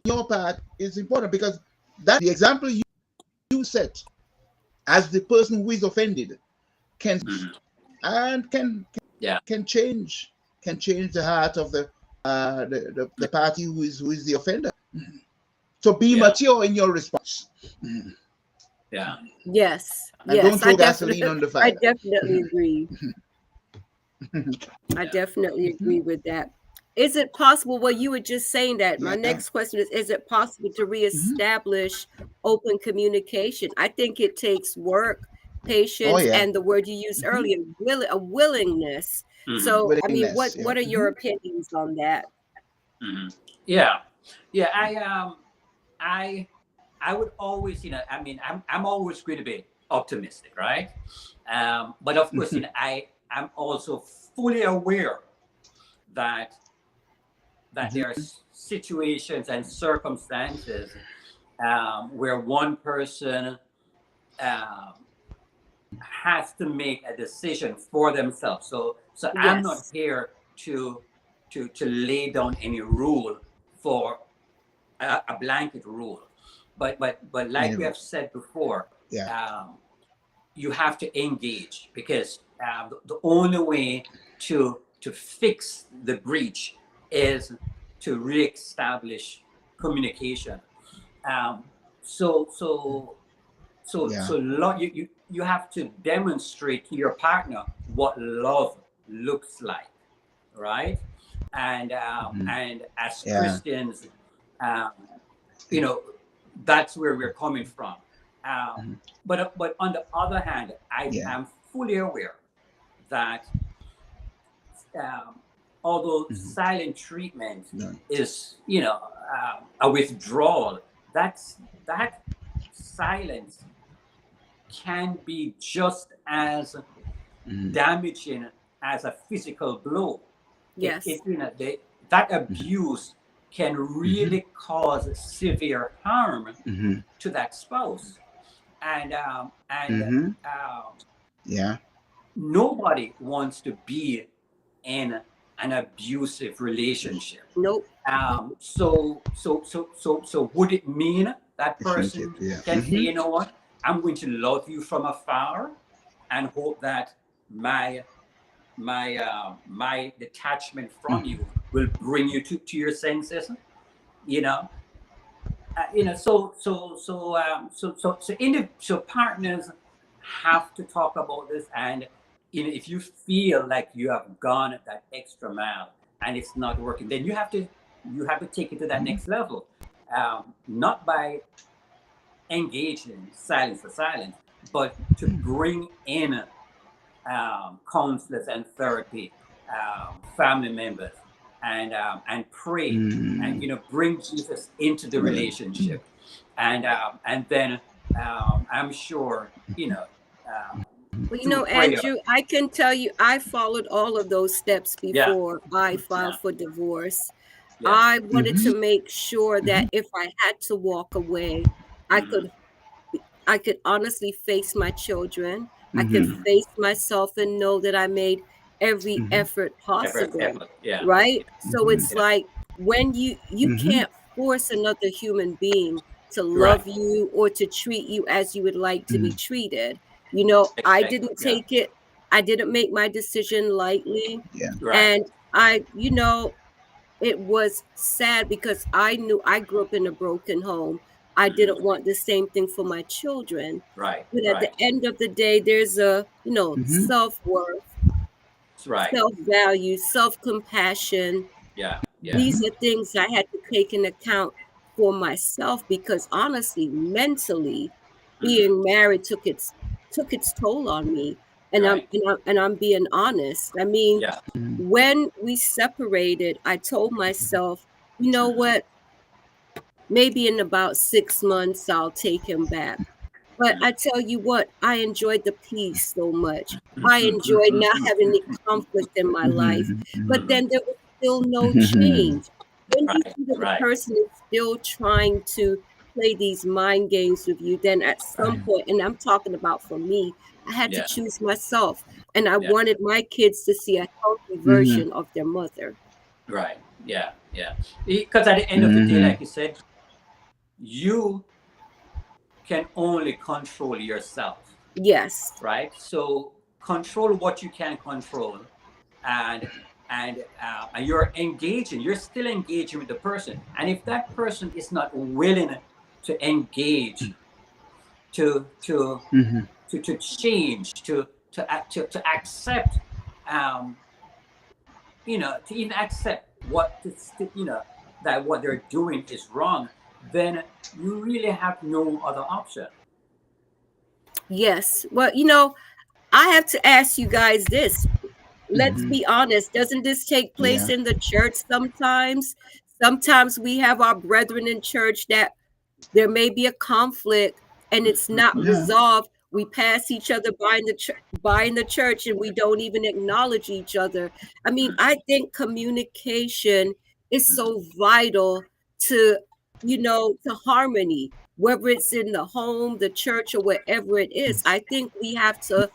[SPEAKER 2] your part is important, because that the example you set as the person who is offended can change the heart of the party who is the offender. So be mature in your response.
[SPEAKER 1] Yes.
[SPEAKER 2] And don't throw gasoline on the fire.
[SPEAKER 1] I definitely agree. I definitely agree with that. Is it possible? Well, you were just saying that. My next question is it possible to reestablish open communication? I think it takes work, patience, and the word you used earlier, a willingness. So, I mean, what are your opinions on that?
[SPEAKER 3] I would always, I'm always going to be optimistic, right? But of course, I'm also fully aware that there are situations and circumstances where one person has to make a decision for themselves. So I'm not here to lay down any rule for a blanket rule, but like we have said before, you have to engage, because the only way to fix the breach is to reestablish communication. You have to demonstrate to your partner what love looks like, right? And as Christians, that's where we're coming from. But on the other hand, I am fully aware that although silent treatment is, a withdrawal, that silence can be just as damaging as a physical blow.
[SPEAKER 1] Yes.
[SPEAKER 3] That abuse can really cause severe harm to that spouse, and nobody wants to be in an abusive relationship.
[SPEAKER 1] Nope.
[SPEAKER 3] So would it mean that person can say, you know what, I'm going to love you from afar and hope that my detachment from you will bring you to your senses? So partners have to talk about this, and if you feel like you have gone that extra mile and it's not working, then you have to take it to that next level, not by engaging silence for silence, but to bring in counselors and therapy, family members, and pray, and bring Jesus into the relationship, and then I'm sure
[SPEAKER 1] well, Andrew, I can tell you, I followed all of those steps before I filed for divorce. Yeah. I wanted to make sure that if I had to walk away, I could honestly face my children. I could face myself and know that I made every effort possible. Right? So it's like when you can't force another human being to love you or to treat you as you would like to be treated. I didn't take it. I didn't make my decision lightly.
[SPEAKER 2] Yeah.
[SPEAKER 1] And it was sad because I knew I grew up in a broken home. I didn't want the same thing for my children.
[SPEAKER 3] Right.
[SPEAKER 1] But at the end of the day, there's a, self-worth, self-value, self-compassion.
[SPEAKER 3] Yeah.
[SPEAKER 1] These are things I had to take into account for myself, because honestly, mentally, being married took its toll on me. And I'm being honest. I mean, when we separated, I told myself, you know what? Maybe in about 6 months, I'll take him back. But I tell you what, I enjoyed the peace so much. I enjoyed not having any conflict in my life. But then there was still no change. When you see that the person is still trying to play these mind games with you, then at some point, and I'm talking about for me, I had to choose myself. And I wanted my kids to see a healthy version of their mother.
[SPEAKER 3] Right. Yeah. Because at the end of the day, like you said, you can only control yourself.
[SPEAKER 1] Yes.
[SPEAKER 3] Right. So control what you can control, and you're still engaging with the person. And if that person is not willing to engage, to change, to accept, to even accept that what they're doing is wrong, then you really have no other option.
[SPEAKER 1] Yes. Well, I have to ask you guys this. Let's be honest. Doesn't this take place in the church sometimes? Sometimes we have our brethren in church that there may be a conflict and it's not resolved. We pass each other by in the church and we don't even acknowledge each other. I mean, I think communication is so vital to harmony, whether it's in the home, the church, or wherever it is. I think we have to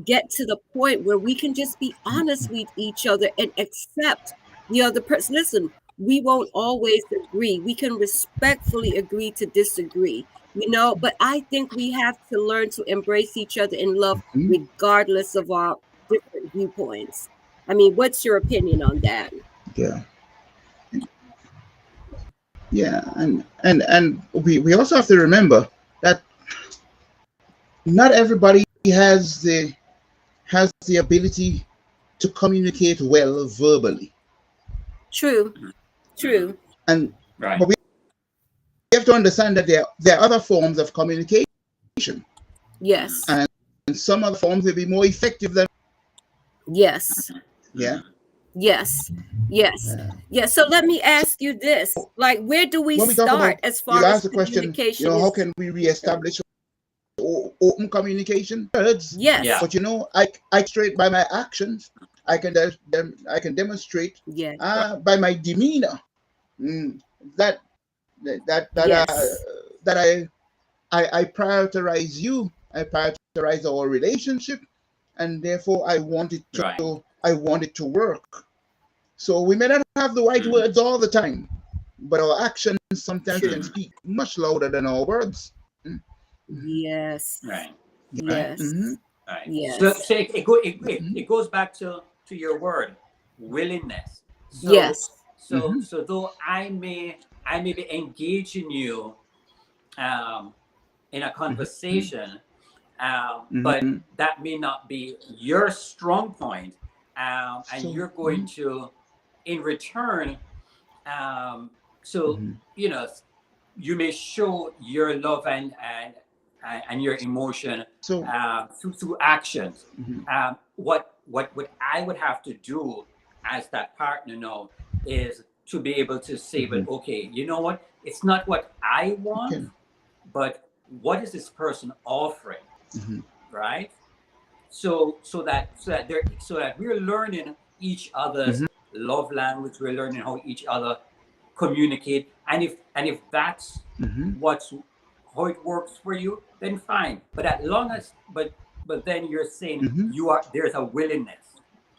[SPEAKER 1] get to the point where we can just be honest with each other and accept the other person. Listen, we won't always agree. We can respectfully agree to disagree, but I think we have to learn to embrace each other in love regardless of our different viewpoints. I mean, what's your opinion on that?
[SPEAKER 2] Yeah, and we also have to remember that not everybody has the ability to communicate well verbally.
[SPEAKER 1] True.
[SPEAKER 2] And but we have to understand that there are other forms of communication.
[SPEAKER 1] Yes.
[SPEAKER 2] And some other forms will be more effective than.
[SPEAKER 1] Yes.
[SPEAKER 2] Yeah.
[SPEAKER 1] Yes. Yes.
[SPEAKER 2] Yeah.
[SPEAKER 1] Yes. So let me ask you this. Like, where do we
[SPEAKER 2] When we talk
[SPEAKER 1] start
[SPEAKER 2] about,
[SPEAKER 1] as
[SPEAKER 2] you
[SPEAKER 1] far as
[SPEAKER 2] asked the question,
[SPEAKER 1] communication
[SPEAKER 2] how
[SPEAKER 1] is?
[SPEAKER 2] can we reestablish open communication? Words,
[SPEAKER 1] Yes.
[SPEAKER 3] Yeah.
[SPEAKER 2] but I straight by my actions. I can demonstrate
[SPEAKER 1] Yes.
[SPEAKER 2] by my demeanor, mm, that that that uh,
[SPEAKER 1] Yes.
[SPEAKER 2] that I prioritize you. I prioritize our relationship, and therefore
[SPEAKER 3] Right.
[SPEAKER 2] I want it to work. So we may not have the right
[SPEAKER 3] Mhm.
[SPEAKER 2] words all the time, but our actions sometimes can
[SPEAKER 1] True.
[SPEAKER 3] Mhm.
[SPEAKER 2] speak much louder than our words. Mhm.
[SPEAKER 1] Yes.
[SPEAKER 3] Right. Right.
[SPEAKER 2] Right.
[SPEAKER 1] Yes.
[SPEAKER 2] Hmm.
[SPEAKER 3] Right. So,
[SPEAKER 1] Yes.
[SPEAKER 3] so it goes back to your word, willingness. So
[SPEAKER 1] Yes.
[SPEAKER 2] Hmm.
[SPEAKER 3] so though I may be engaging you um, in a conversation, but
[SPEAKER 2] Hmm.
[SPEAKER 3] that may not be your strong point, and
[SPEAKER 2] So.
[SPEAKER 3] you're going to, in return, um, so
[SPEAKER 2] Mhm.
[SPEAKER 3] you know, you may show your love and your emotion
[SPEAKER 2] So.
[SPEAKER 3] through actions.
[SPEAKER 2] Mhm.
[SPEAKER 3] What I would have to do as that partner now is to be able to say, but
[SPEAKER 2] Mhm.
[SPEAKER 3] okay, you know what? It's not what I want,
[SPEAKER 2] Okay.
[SPEAKER 3] but what is this person offering,
[SPEAKER 2] Mhm.
[SPEAKER 3] right? So that we're learning each other's
[SPEAKER 2] Mhm.
[SPEAKER 3] love language. We're learning how each other communicate, and if that's
[SPEAKER 2] Mhm.
[SPEAKER 3] what's how it works for you, then fine. But at long as but then you're saying
[SPEAKER 2] Mhm.
[SPEAKER 3] there's a willingness.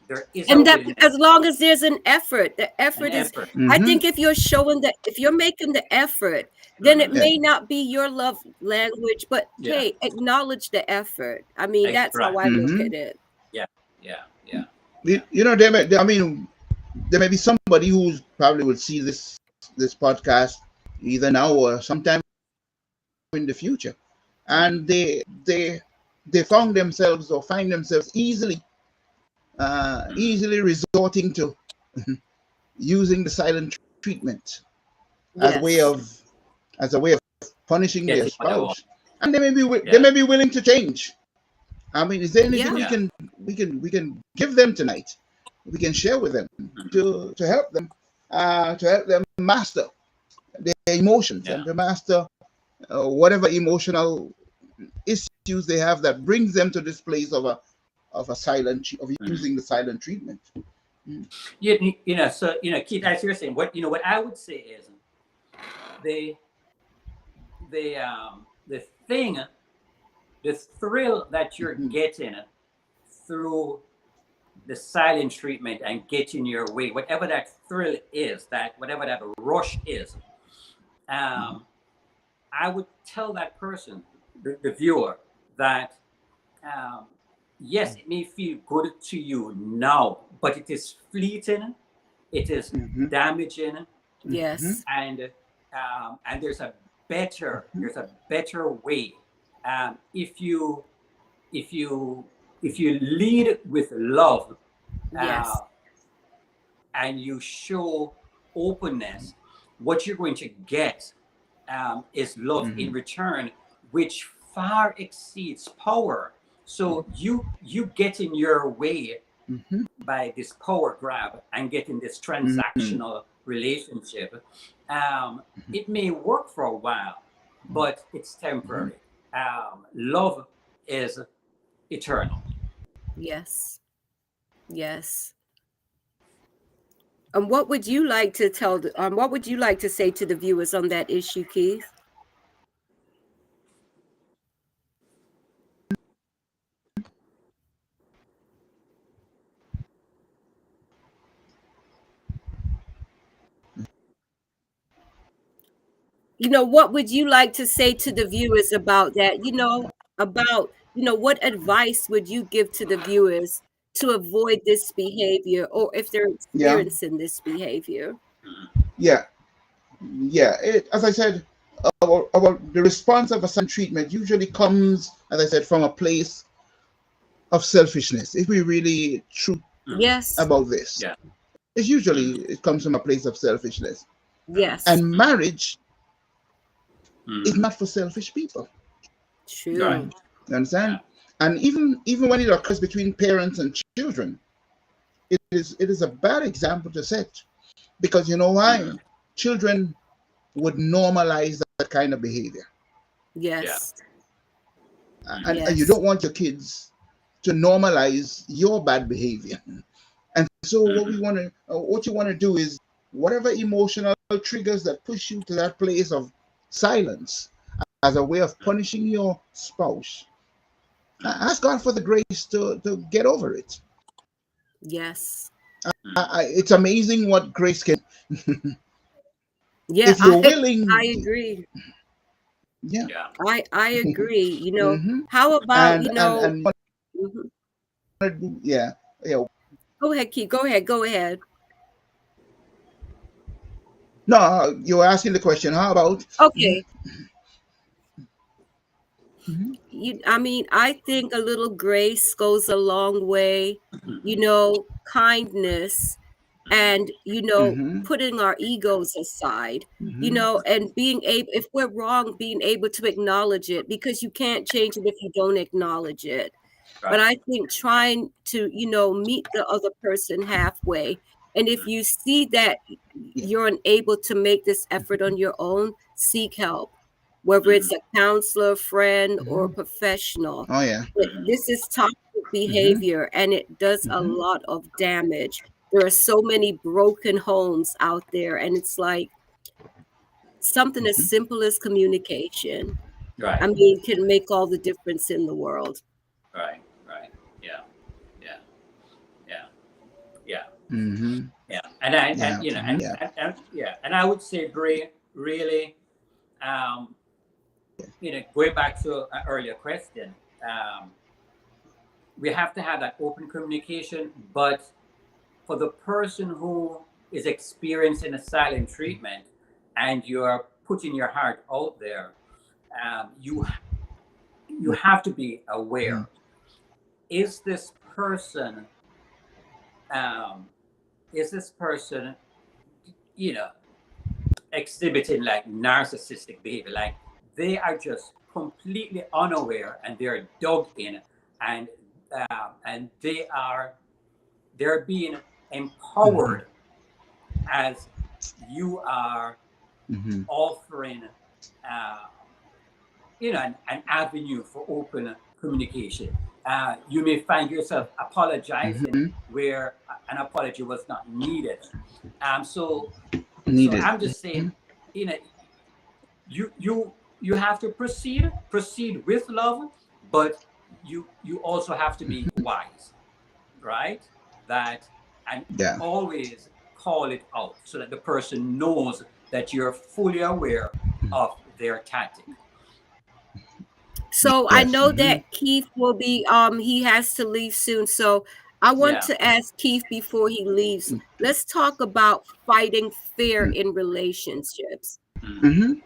[SPEAKER 3] There is a
[SPEAKER 1] And that as
[SPEAKER 3] willingness
[SPEAKER 1] long as there's an effort, the
[SPEAKER 3] and
[SPEAKER 1] effort is,
[SPEAKER 3] effort.
[SPEAKER 1] I
[SPEAKER 2] Mhm.
[SPEAKER 1] think if you're showing that, if you're making the effort, then it
[SPEAKER 3] Hmm.
[SPEAKER 2] Yeah.
[SPEAKER 1] may not be your love language, but
[SPEAKER 3] Yeah.
[SPEAKER 1] hey, acknowledge the effort. I mean, that's how
[SPEAKER 3] Right.
[SPEAKER 1] I look
[SPEAKER 2] Mhm.
[SPEAKER 1] at it.
[SPEAKER 3] Yeah. Yeah. Yeah.
[SPEAKER 2] You,
[SPEAKER 3] Yeah.
[SPEAKER 2] you know, I mean, there may be somebody who probably will see this podcast either now or sometime in the future, and they found themselves or find themselves
[SPEAKER 3] Hmm.
[SPEAKER 2] easily resorting to using the silent treatment as a way
[SPEAKER 1] Yes.
[SPEAKER 2] of as a way of punishing their
[SPEAKER 3] Getting what I want.
[SPEAKER 2] spouse, and they
[SPEAKER 3] Yeah.
[SPEAKER 2] may be willing to change. I mean, is there anything
[SPEAKER 1] Yeah.
[SPEAKER 3] Yeah.
[SPEAKER 2] we can give them tonight? We can share with them
[SPEAKER 3] Hmm.
[SPEAKER 2] to help them master their emotions
[SPEAKER 3] Yeah.
[SPEAKER 2] and to master whatever emotional issues they have that brings them to this place of a of
[SPEAKER 3] Hmm.
[SPEAKER 2] using the silent treatment. Mm.
[SPEAKER 3] So Keith, as you're saying, what I would say is the the thing, the thrill that you're
[SPEAKER 2] Mhm.
[SPEAKER 3] getting through the silent treatment and getting your way, whatever that thrill is, that whatever that rush is,
[SPEAKER 2] Mhm.
[SPEAKER 3] um, I would tell that person, the viewer, that um, yes, it may feel good to you now, but it is fleeting, it is
[SPEAKER 2] Mhm.
[SPEAKER 3] damaging,
[SPEAKER 2] Mhm.
[SPEAKER 1] Yes.
[SPEAKER 3] and there's a better way. If you if you if you lead with love,
[SPEAKER 1] Yes.
[SPEAKER 3] uh, and you show openness, what you're going to get is love in
[SPEAKER 2] Mhm.
[SPEAKER 3] return, which far exceeds power. So you get in your way
[SPEAKER 2] Mhm.
[SPEAKER 3] by this power grab and getting this
[SPEAKER 2] Mhm.
[SPEAKER 3] transactional relationship. It may work for a while, but it's
[SPEAKER 2] Mhm.
[SPEAKER 3] temporary. Love is eternal.
[SPEAKER 1] Yes. Yes. And what would you like to what would you like to say to the viewers on that issue, Keith? What would you like to say to the viewers about that? What advice would you give to the viewers to avoid this behavior, or if they're
[SPEAKER 2] Yeah.
[SPEAKER 1] experiencing this behavior?
[SPEAKER 2] Yeah. Yeah. As I said, the response of a silent treatment usually comes, as I said, from a place of selfishness. If we really true
[SPEAKER 3] Mhm.
[SPEAKER 1] Yes.
[SPEAKER 2] about this,
[SPEAKER 3] Yeah.
[SPEAKER 2] it comes from a place of selfishness.
[SPEAKER 1] Yes.
[SPEAKER 2] And marriage is
[SPEAKER 3] Mhm.
[SPEAKER 2] not for selfish people.
[SPEAKER 3] Right.
[SPEAKER 1] True.
[SPEAKER 2] You understand?
[SPEAKER 3] Yeah.
[SPEAKER 2] And even when it occurs between parents and children, it is a bad example to set, because you know why? Children would normalize that kind of behavior,
[SPEAKER 1] Yes.
[SPEAKER 2] and you don't want your kids to normalize your bad behavior. And so what you want to do is, whatever emotional triggers that push you to that place of silence as a way of punishing your spouse, ask God for the grace to get over it.
[SPEAKER 1] Yes.
[SPEAKER 2] It's amazing what grace can.
[SPEAKER 1] Yeah,
[SPEAKER 2] If you're willing,
[SPEAKER 1] I agree.
[SPEAKER 2] yeah.
[SPEAKER 1] I agree.
[SPEAKER 2] Hmm.
[SPEAKER 1] How about,
[SPEAKER 2] And
[SPEAKER 1] mhm.
[SPEAKER 2] yeah, yeah.
[SPEAKER 1] Go ahead, Keith. Go ahead. Go ahead.
[SPEAKER 2] No, you were asking the question. How about?
[SPEAKER 1] Okay.
[SPEAKER 2] Mhm.
[SPEAKER 1] I mean, I think a little grace goes a long way, kindness and,
[SPEAKER 2] Mhm.
[SPEAKER 1] putting our egos aside,
[SPEAKER 2] Mhm.
[SPEAKER 1] and being able, if we're wrong, being able to acknowledge it, because you can't change it if you don't acknowledge it. But
[SPEAKER 3] Right.
[SPEAKER 1] I think trying to, meet the other person halfway. And if you see that
[SPEAKER 2] Yeah.
[SPEAKER 1] you're unable to make this effort on your own, seek help, whether it's a counselor, friend, or a
[SPEAKER 2] Mhm.
[SPEAKER 1] professional.
[SPEAKER 2] Oh yeah.
[SPEAKER 1] This is toxic
[SPEAKER 2] Mhm.
[SPEAKER 1] behavior and it does a
[SPEAKER 2] Mhm.
[SPEAKER 1] lot of damage. There are so many broken homes out there, and it's like something as
[SPEAKER 2] Mhm.
[SPEAKER 1] simple as communication. I
[SPEAKER 3] Right.
[SPEAKER 1] mean, can make all the difference in the world.
[SPEAKER 3] Right. Right. Yeah. Yeah. Yeah. Yeah.
[SPEAKER 2] Mhm.
[SPEAKER 3] Yeah. And I
[SPEAKER 2] Yeah.
[SPEAKER 3] and you know
[SPEAKER 2] Mhm. Yeah.
[SPEAKER 3] and yeah, and I would say, Bray, really, um, going back to an earlier question, we have to have that open communication, but for the person who is experiencing a silent treatment and you're putting your heart out there, you have to be aware.
[SPEAKER 2] Mhm.
[SPEAKER 3] Is this person um, is this person you know exhibiting like narcissistic behavior, like they are just completely unaware and they're dug in, and they're being
[SPEAKER 2] Mhm.
[SPEAKER 3] empowered as you are
[SPEAKER 2] Mhm.
[SPEAKER 3] offering uh, an avenue for open communication. You may find yourself apologizing
[SPEAKER 2] Mhm.
[SPEAKER 3] where an apology was not needed. So
[SPEAKER 2] Needed.
[SPEAKER 3] I'm just saying, you know, you have to proceed with love, but you also have to be wise, right? That and
[SPEAKER 2] Yeah.
[SPEAKER 3] always call it out so that the person knows that you're fully aware of their tactic.
[SPEAKER 1] So I
[SPEAKER 2] Yes.
[SPEAKER 1] know
[SPEAKER 2] Mhm.
[SPEAKER 1] that Keith will be he has to leave soon. So I want
[SPEAKER 3] Yeah.
[SPEAKER 1] to ask Keith before he leaves. Let's talk about fighting fear in relationships.
[SPEAKER 3] Mm.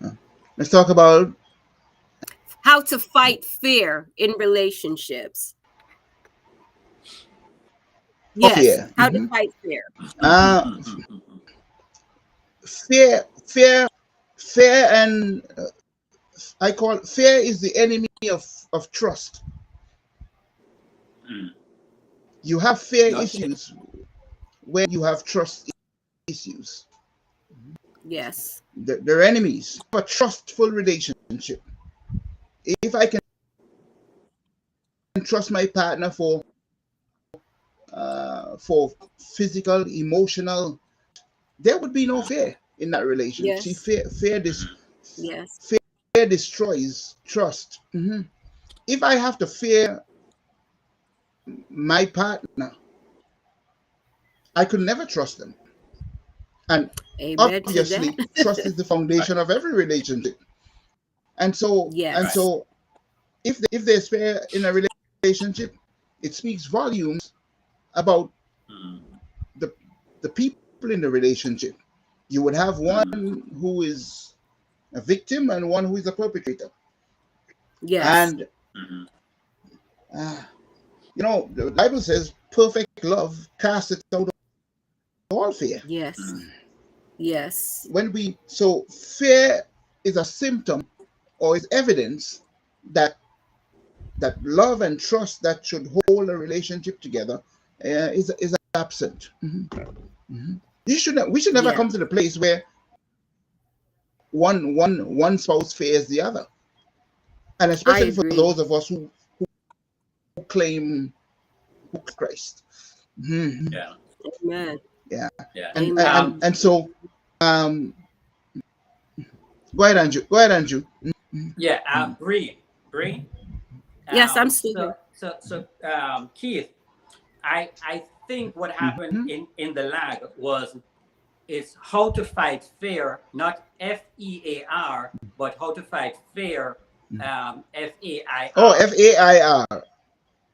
[SPEAKER 2] Mhm. Let's talk about.
[SPEAKER 1] How to fight fear in relationships. Yes,
[SPEAKER 2] Fear.
[SPEAKER 1] how to
[SPEAKER 2] Mhm.
[SPEAKER 1] fight fear.
[SPEAKER 2] Uh, fear, and I call fear is the enemy of trust.
[SPEAKER 3] Mm.
[SPEAKER 2] You have fear
[SPEAKER 3] Okay.
[SPEAKER 2] issues when you have trust issues.
[SPEAKER 1] Yes.
[SPEAKER 2] They're enemies. A trustful relationship. If I can trust my partner for physical, emotional, there would be no fear in that relationship. See,
[SPEAKER 1] Yes. Yes.
[SPEAKER 2] fear destroys trust. Mhm. If I have to fear my partner, I could never trust them. And
[SPEAKER 1] Amen to that.
[SPEAKER 2] obviously, trust is the foundation of every relationship. And so, and
[SPEAKER 3] Right.
[SPEAKER 1] Yes.
[SPEAKER 2] so, if there's fear in a relationship, it speaks volumes about
[SPEAKER 3] Mm.
[SPEAKER 2] the the people in the relationship. You would have
[SPEAKER 3] Mm.
[SPEAKER 2] one who is a victim and one who is a perpetrator.
[SPEAKER 1] Yes.
[SPEAKER 2] And
[SPEAKER 3] Mm.
[SPEAKER 2] uh, the Bible says, "Perfect love casteth out all fear."
[SPEAKER 1] Yes.
[SPEAKER 3] Mm.
[SPEAKER 1] Yes.
[SPEAKER 2] So fear is a symptom or is evidence that that love and trust that should hold a relationship together is absent. We should never
[SPEAKER 1] Yeah.
[SPEAKER 2] come to the place where one spouse fears the other, and
[SPEAKER 1] I
[SPEAKER 2] especially for
[SPEAKER 1] agree.
[SPEAKER 2] those of us who claim Christ.
[SPEAKER 3] Yeah.
[SPEAKER 1] Amen.
[SPEAKER 2] Yeah,
[SPEAKER 3] Yeah.
[SPEAKER 1] Amen.
[SPEAKER 2] and so go ahead, Andrew.
[SPEAKER 3] Yeah. Bree.
[SPEAKER 1] Yes, I'm still here.
[SPEAKER 3] So Keith, I think what happened in the lag is how to fight fear, not FEAR, but how to fight fear, FAIR.
[SPEAKER 2] Oh, FAIR.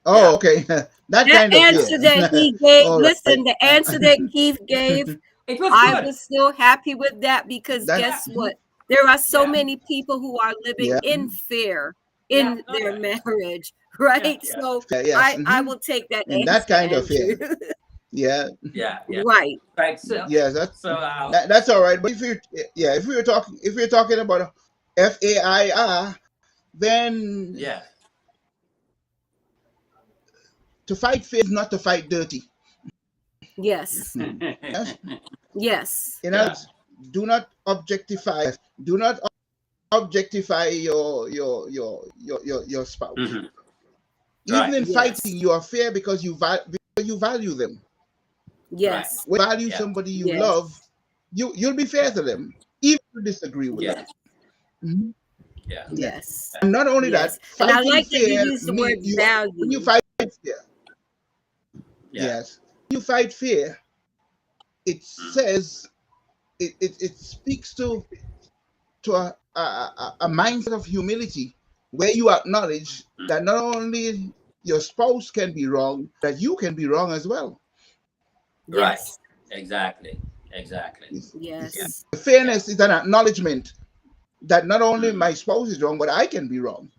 [SPEAKER 2] Oh,
[SPEAKER 3] Yeah.
[SPEAKER 2] okay. That
[SPEAKER 1] That
[SPEAKER 2] kind of
[SPEAKER 1] answer
[SPEAKER 2] fear.
[SPEAKER 1] that he gave,
[SPEAKER 2] All right.
[SPEAKER 1] listen, the answer that Keith gave,
[SPEAKER 3] It was
[SPEAKER 1] I
[SPEAKER 3] good.
[SPEAKER 1] was so happy with that because
[SPEAKER 2] That-
[SPEAKER 1] guess what? There are so
[SPEAKER 3] Yeah.
[SPEAKER 1] many people who are living
[SPEAKER 2] Yeah.
[SPEAKER 1] in fear
[SPEAKER 3] Yeah.
[SPEAKER 1] in
[SPEAKER 3] Oh,
[SPEAKER 1] their
[SPEAKER 3] yeah.
[SPEAKER 1] marriage, right?
[SPEAKER 3] Yeah.
[SPEAKER 1] So
[SPEAKER 2] Yes.
[SPEAKER 1] I will take that
[SPEAKER 2] And
[SPEAKER 1] answer,
[SPEAKER 2] that kind of fear.
[SPEAKER 1] Andrew.
[SPEAKER 2] Yeah.
[SPEAKER 3] Yeah.
[SPEAKER 1] Right.
[SPEAKER 3] Right. So
[SPEAKER 2] Yes. That's
[SPEAKER 3] so
[SPEAKER 2] that's all right. But if we were talking about FAIR, then
[SPEAKER 3] yeah.
[SPEAKER 2] to fight fear is not to fight dirty.
[SPEAKER 1] Yes.
[SPEAKER 2] Yes.
[SPEAKER 1] Yes.
[SPEAKER 2] You know, do not objectify. Do not objectify your spouse.
[SPEAKER 3] Mhm.
[SPEAKER 2] Even
[SPEAKER 3] Right.
[SPEAKER 2] in
[SPEAKER 1] Yes.
[SPEAKER 2] fighting, you are fair because you value them.
[SPEAKER 1] Yes.
[SPEAKER 2] When you value
[SPEAKER 3] Yeah.
[SPEAKER 2] somebody you
[SPEAKER 1] Yes.
[SPEAKER 2] love, you'll be fair to them, even if you disagree with
[SPEAKER 3] Yeah.
[SPEAKER 2] them.
[SPEAKER 3] Yeah.
[SPEAKER 1] Yes.
[SPEAKER 2] And not only
[SPEAKER 1] Yes.
[SPEAKER 2] that,
[SPEAKER 1] And I
[SPEAKER 2] fighting
[SPEAKER 1] like that you
[SPEAKER 2] fair
[SPEAKER 1] use the word
[SPEAKER 2] means when you
[SPEAKER 1] value.
[SPEAKER 2] fight fear.
[SPEAKER 3] Yeah.
[SPEAKER 2] Yes, when you fight fear, it says it speaks to a mindset of humility where you acknowledge that not only your spouse can be wrong, that you can be wrong as well.
[SPEAKER 3] Right.
[SPEAKER 1] Yes.
[SPEAKER 3] Exactly.
[SPEAKER 1] Yes.
[SPEAKER 2] Fairness is an acknowledgement that not only my spouse is wrong, but I can be wrong.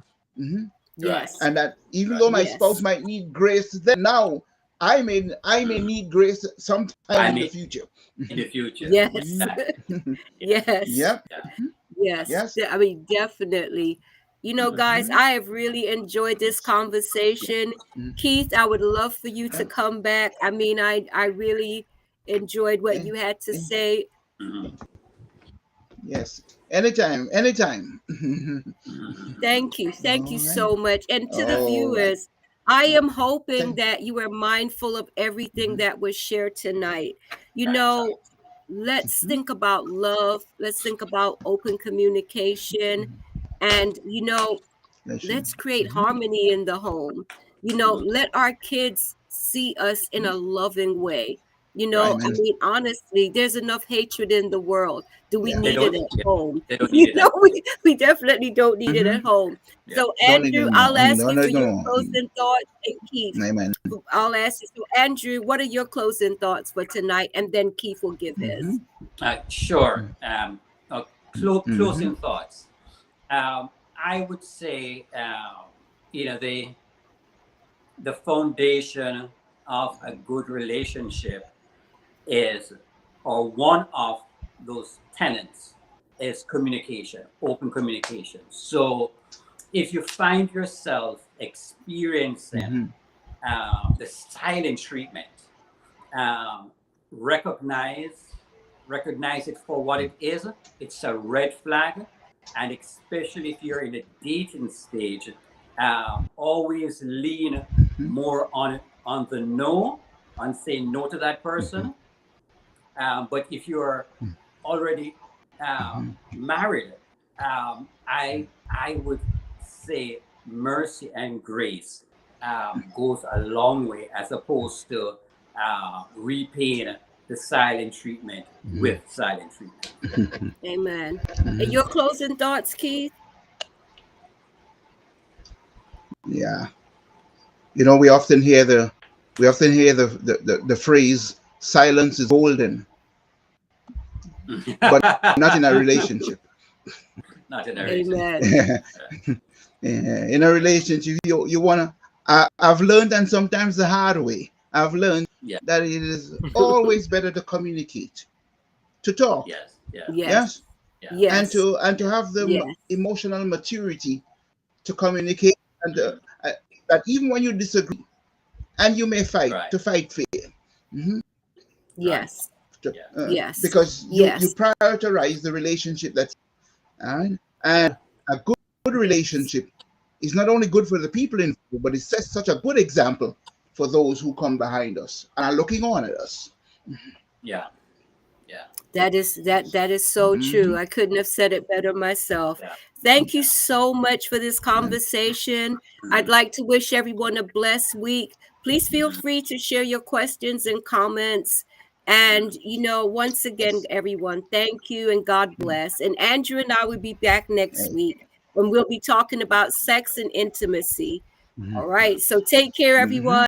[SPEAKER 1] Yes.
[SPEAKER 2] And that even
[SPEAKER 3] Right.
[SPEAKER 2] though my
[SPEAKER 1] Yes.
[SPEAKER 2] spouse might need grace then, now I may need grace sometime in the future.
[SPEAKER 3] In the future.
[SPEAKER 1] Yes.
[SPEAKER 3] Exactly.
[SPEAKER 1] Yes.
[SPEAKER 2] Yep.
[SPEAKER 1] Yes.
[SPEAKER 2] Yes.
[SPEAKER 1] I mean, definitely. You know, guys, I have really enjoyed this conversation. Keith, I would love for you to come back. I mean, I really enjoyed what you had to say.
[SPEAKER 3] Mhm.
[SPEAKER 2] Yes. Anytime.
[SPEAKER 1] Thank you. Thank you
[SPEAKER 2] All right.
[SPEAKER 1] so much. And to the
[SPEAKER 2] All
[SPEAKER 1] viewers, I am hoping
[SPEAKER 2] Thank-
[SPEAKER 1] that you are mindful of everything that was shared tonight. You know, let's think about love. Let's think about open communication. And, you know, let's create harmony in the home. You know, let our kids see us in a loving way. You know,
[SPEAKER 2] Right,
[SPEAKER 1] I
[SPEAKER 2] man.
[SPEAKER 1] mean, honestly, there's enough hatred in the world. Do we
[SPEAKER 2] Yeah.
[SPEAKER 1] need it at home?
[SPEAKER 3] They don't need
[SPEAKER 1] You know, we definitely don't need it
[SPEAKER 2] Mhm.
[SPEAKER 1] at home.
[SPEAKER 3] Yeah.
[SPEAKER 1] So,
[SPEAKER 2] Don't need
[SPEAKER 1] Andrew,
[SPEAKER 2] it
[SPEAKER 1] I'll
[SPEAKER 2] more.
[SPEAKER 1] ask
[SPEAKER 2] Don't
[SPEAKER 1] you for
[SPEAKER 2] need it
[SPEAKER 1] your
[SPEAKER 2] more.
[SPEAKER 1] closing thoughts. And Keith,
[SPEAKER 2] Amen.
[SPEAKER 1] I'll ask you. So, Andrew, what are your closing thoughts for tonight? And then Keith will give his.
[SPEAKER 3] Sure. Closing thoughts. I would say, you know, the foundation of a good relationship is, or one of those tenets is communication, open communication. So if you find yourself experiencing the silent treatment, recognize it for what it is. It's a red flag. And especially if you're in a dating stage, always lean more on the no, on saying no to that person. But if you're already married, I would say mercy and grace goes a long way, as opposed to repaying the silent treatment with silent treatment.
[SPEAKER 1] Amen. And your closing thoughts, Keith?
[SPEAKER 2] Yeah. You know, we often hear the phrase silence is golden, but not in a relationship.
[SPEAKER 3] Not in a relationship.
[SPEAKER 1] Amen.
[SPEAKER 2] In a relationship, you wanna. I've learned, and sometimes the hard way, I've learned that it is always better to communicate, to talk.
[SPEAKER 3] Yes.
[SPEAKER 1] Yes.
[SPEAKER 2] And to have the emotional maturity to communicate that even when you disagree and you may fight,
[SPEAKER 3] Right.
[SPEAKER 2] to fight fair. Mhm.
[SPEAKER 1] Yes. Yes.
[SPEAKER 2] Because
[SPEAKER 1] Yes.
[SPEAKER 2] you prioritize the relationship that's and a good relationship is not only good for the people in, but it sets such a good example for those who come behind us and are looking on at us.
[SPEAKER 3] Yeah.
[SPEAKER 1] That is so true. I couldn't have said it better myself.
[SPEAKER 3] Yeah.
[SPEAKER 1] Thank you so much for this conversation. I'd like to wish everyone a blessed week. Please feel free to share your questions and comments. And, once again, everyone, thank you and God bless. And Andrew and I will be back next week when we'll be talking about sex and intimacy. All right. So take care, everyone.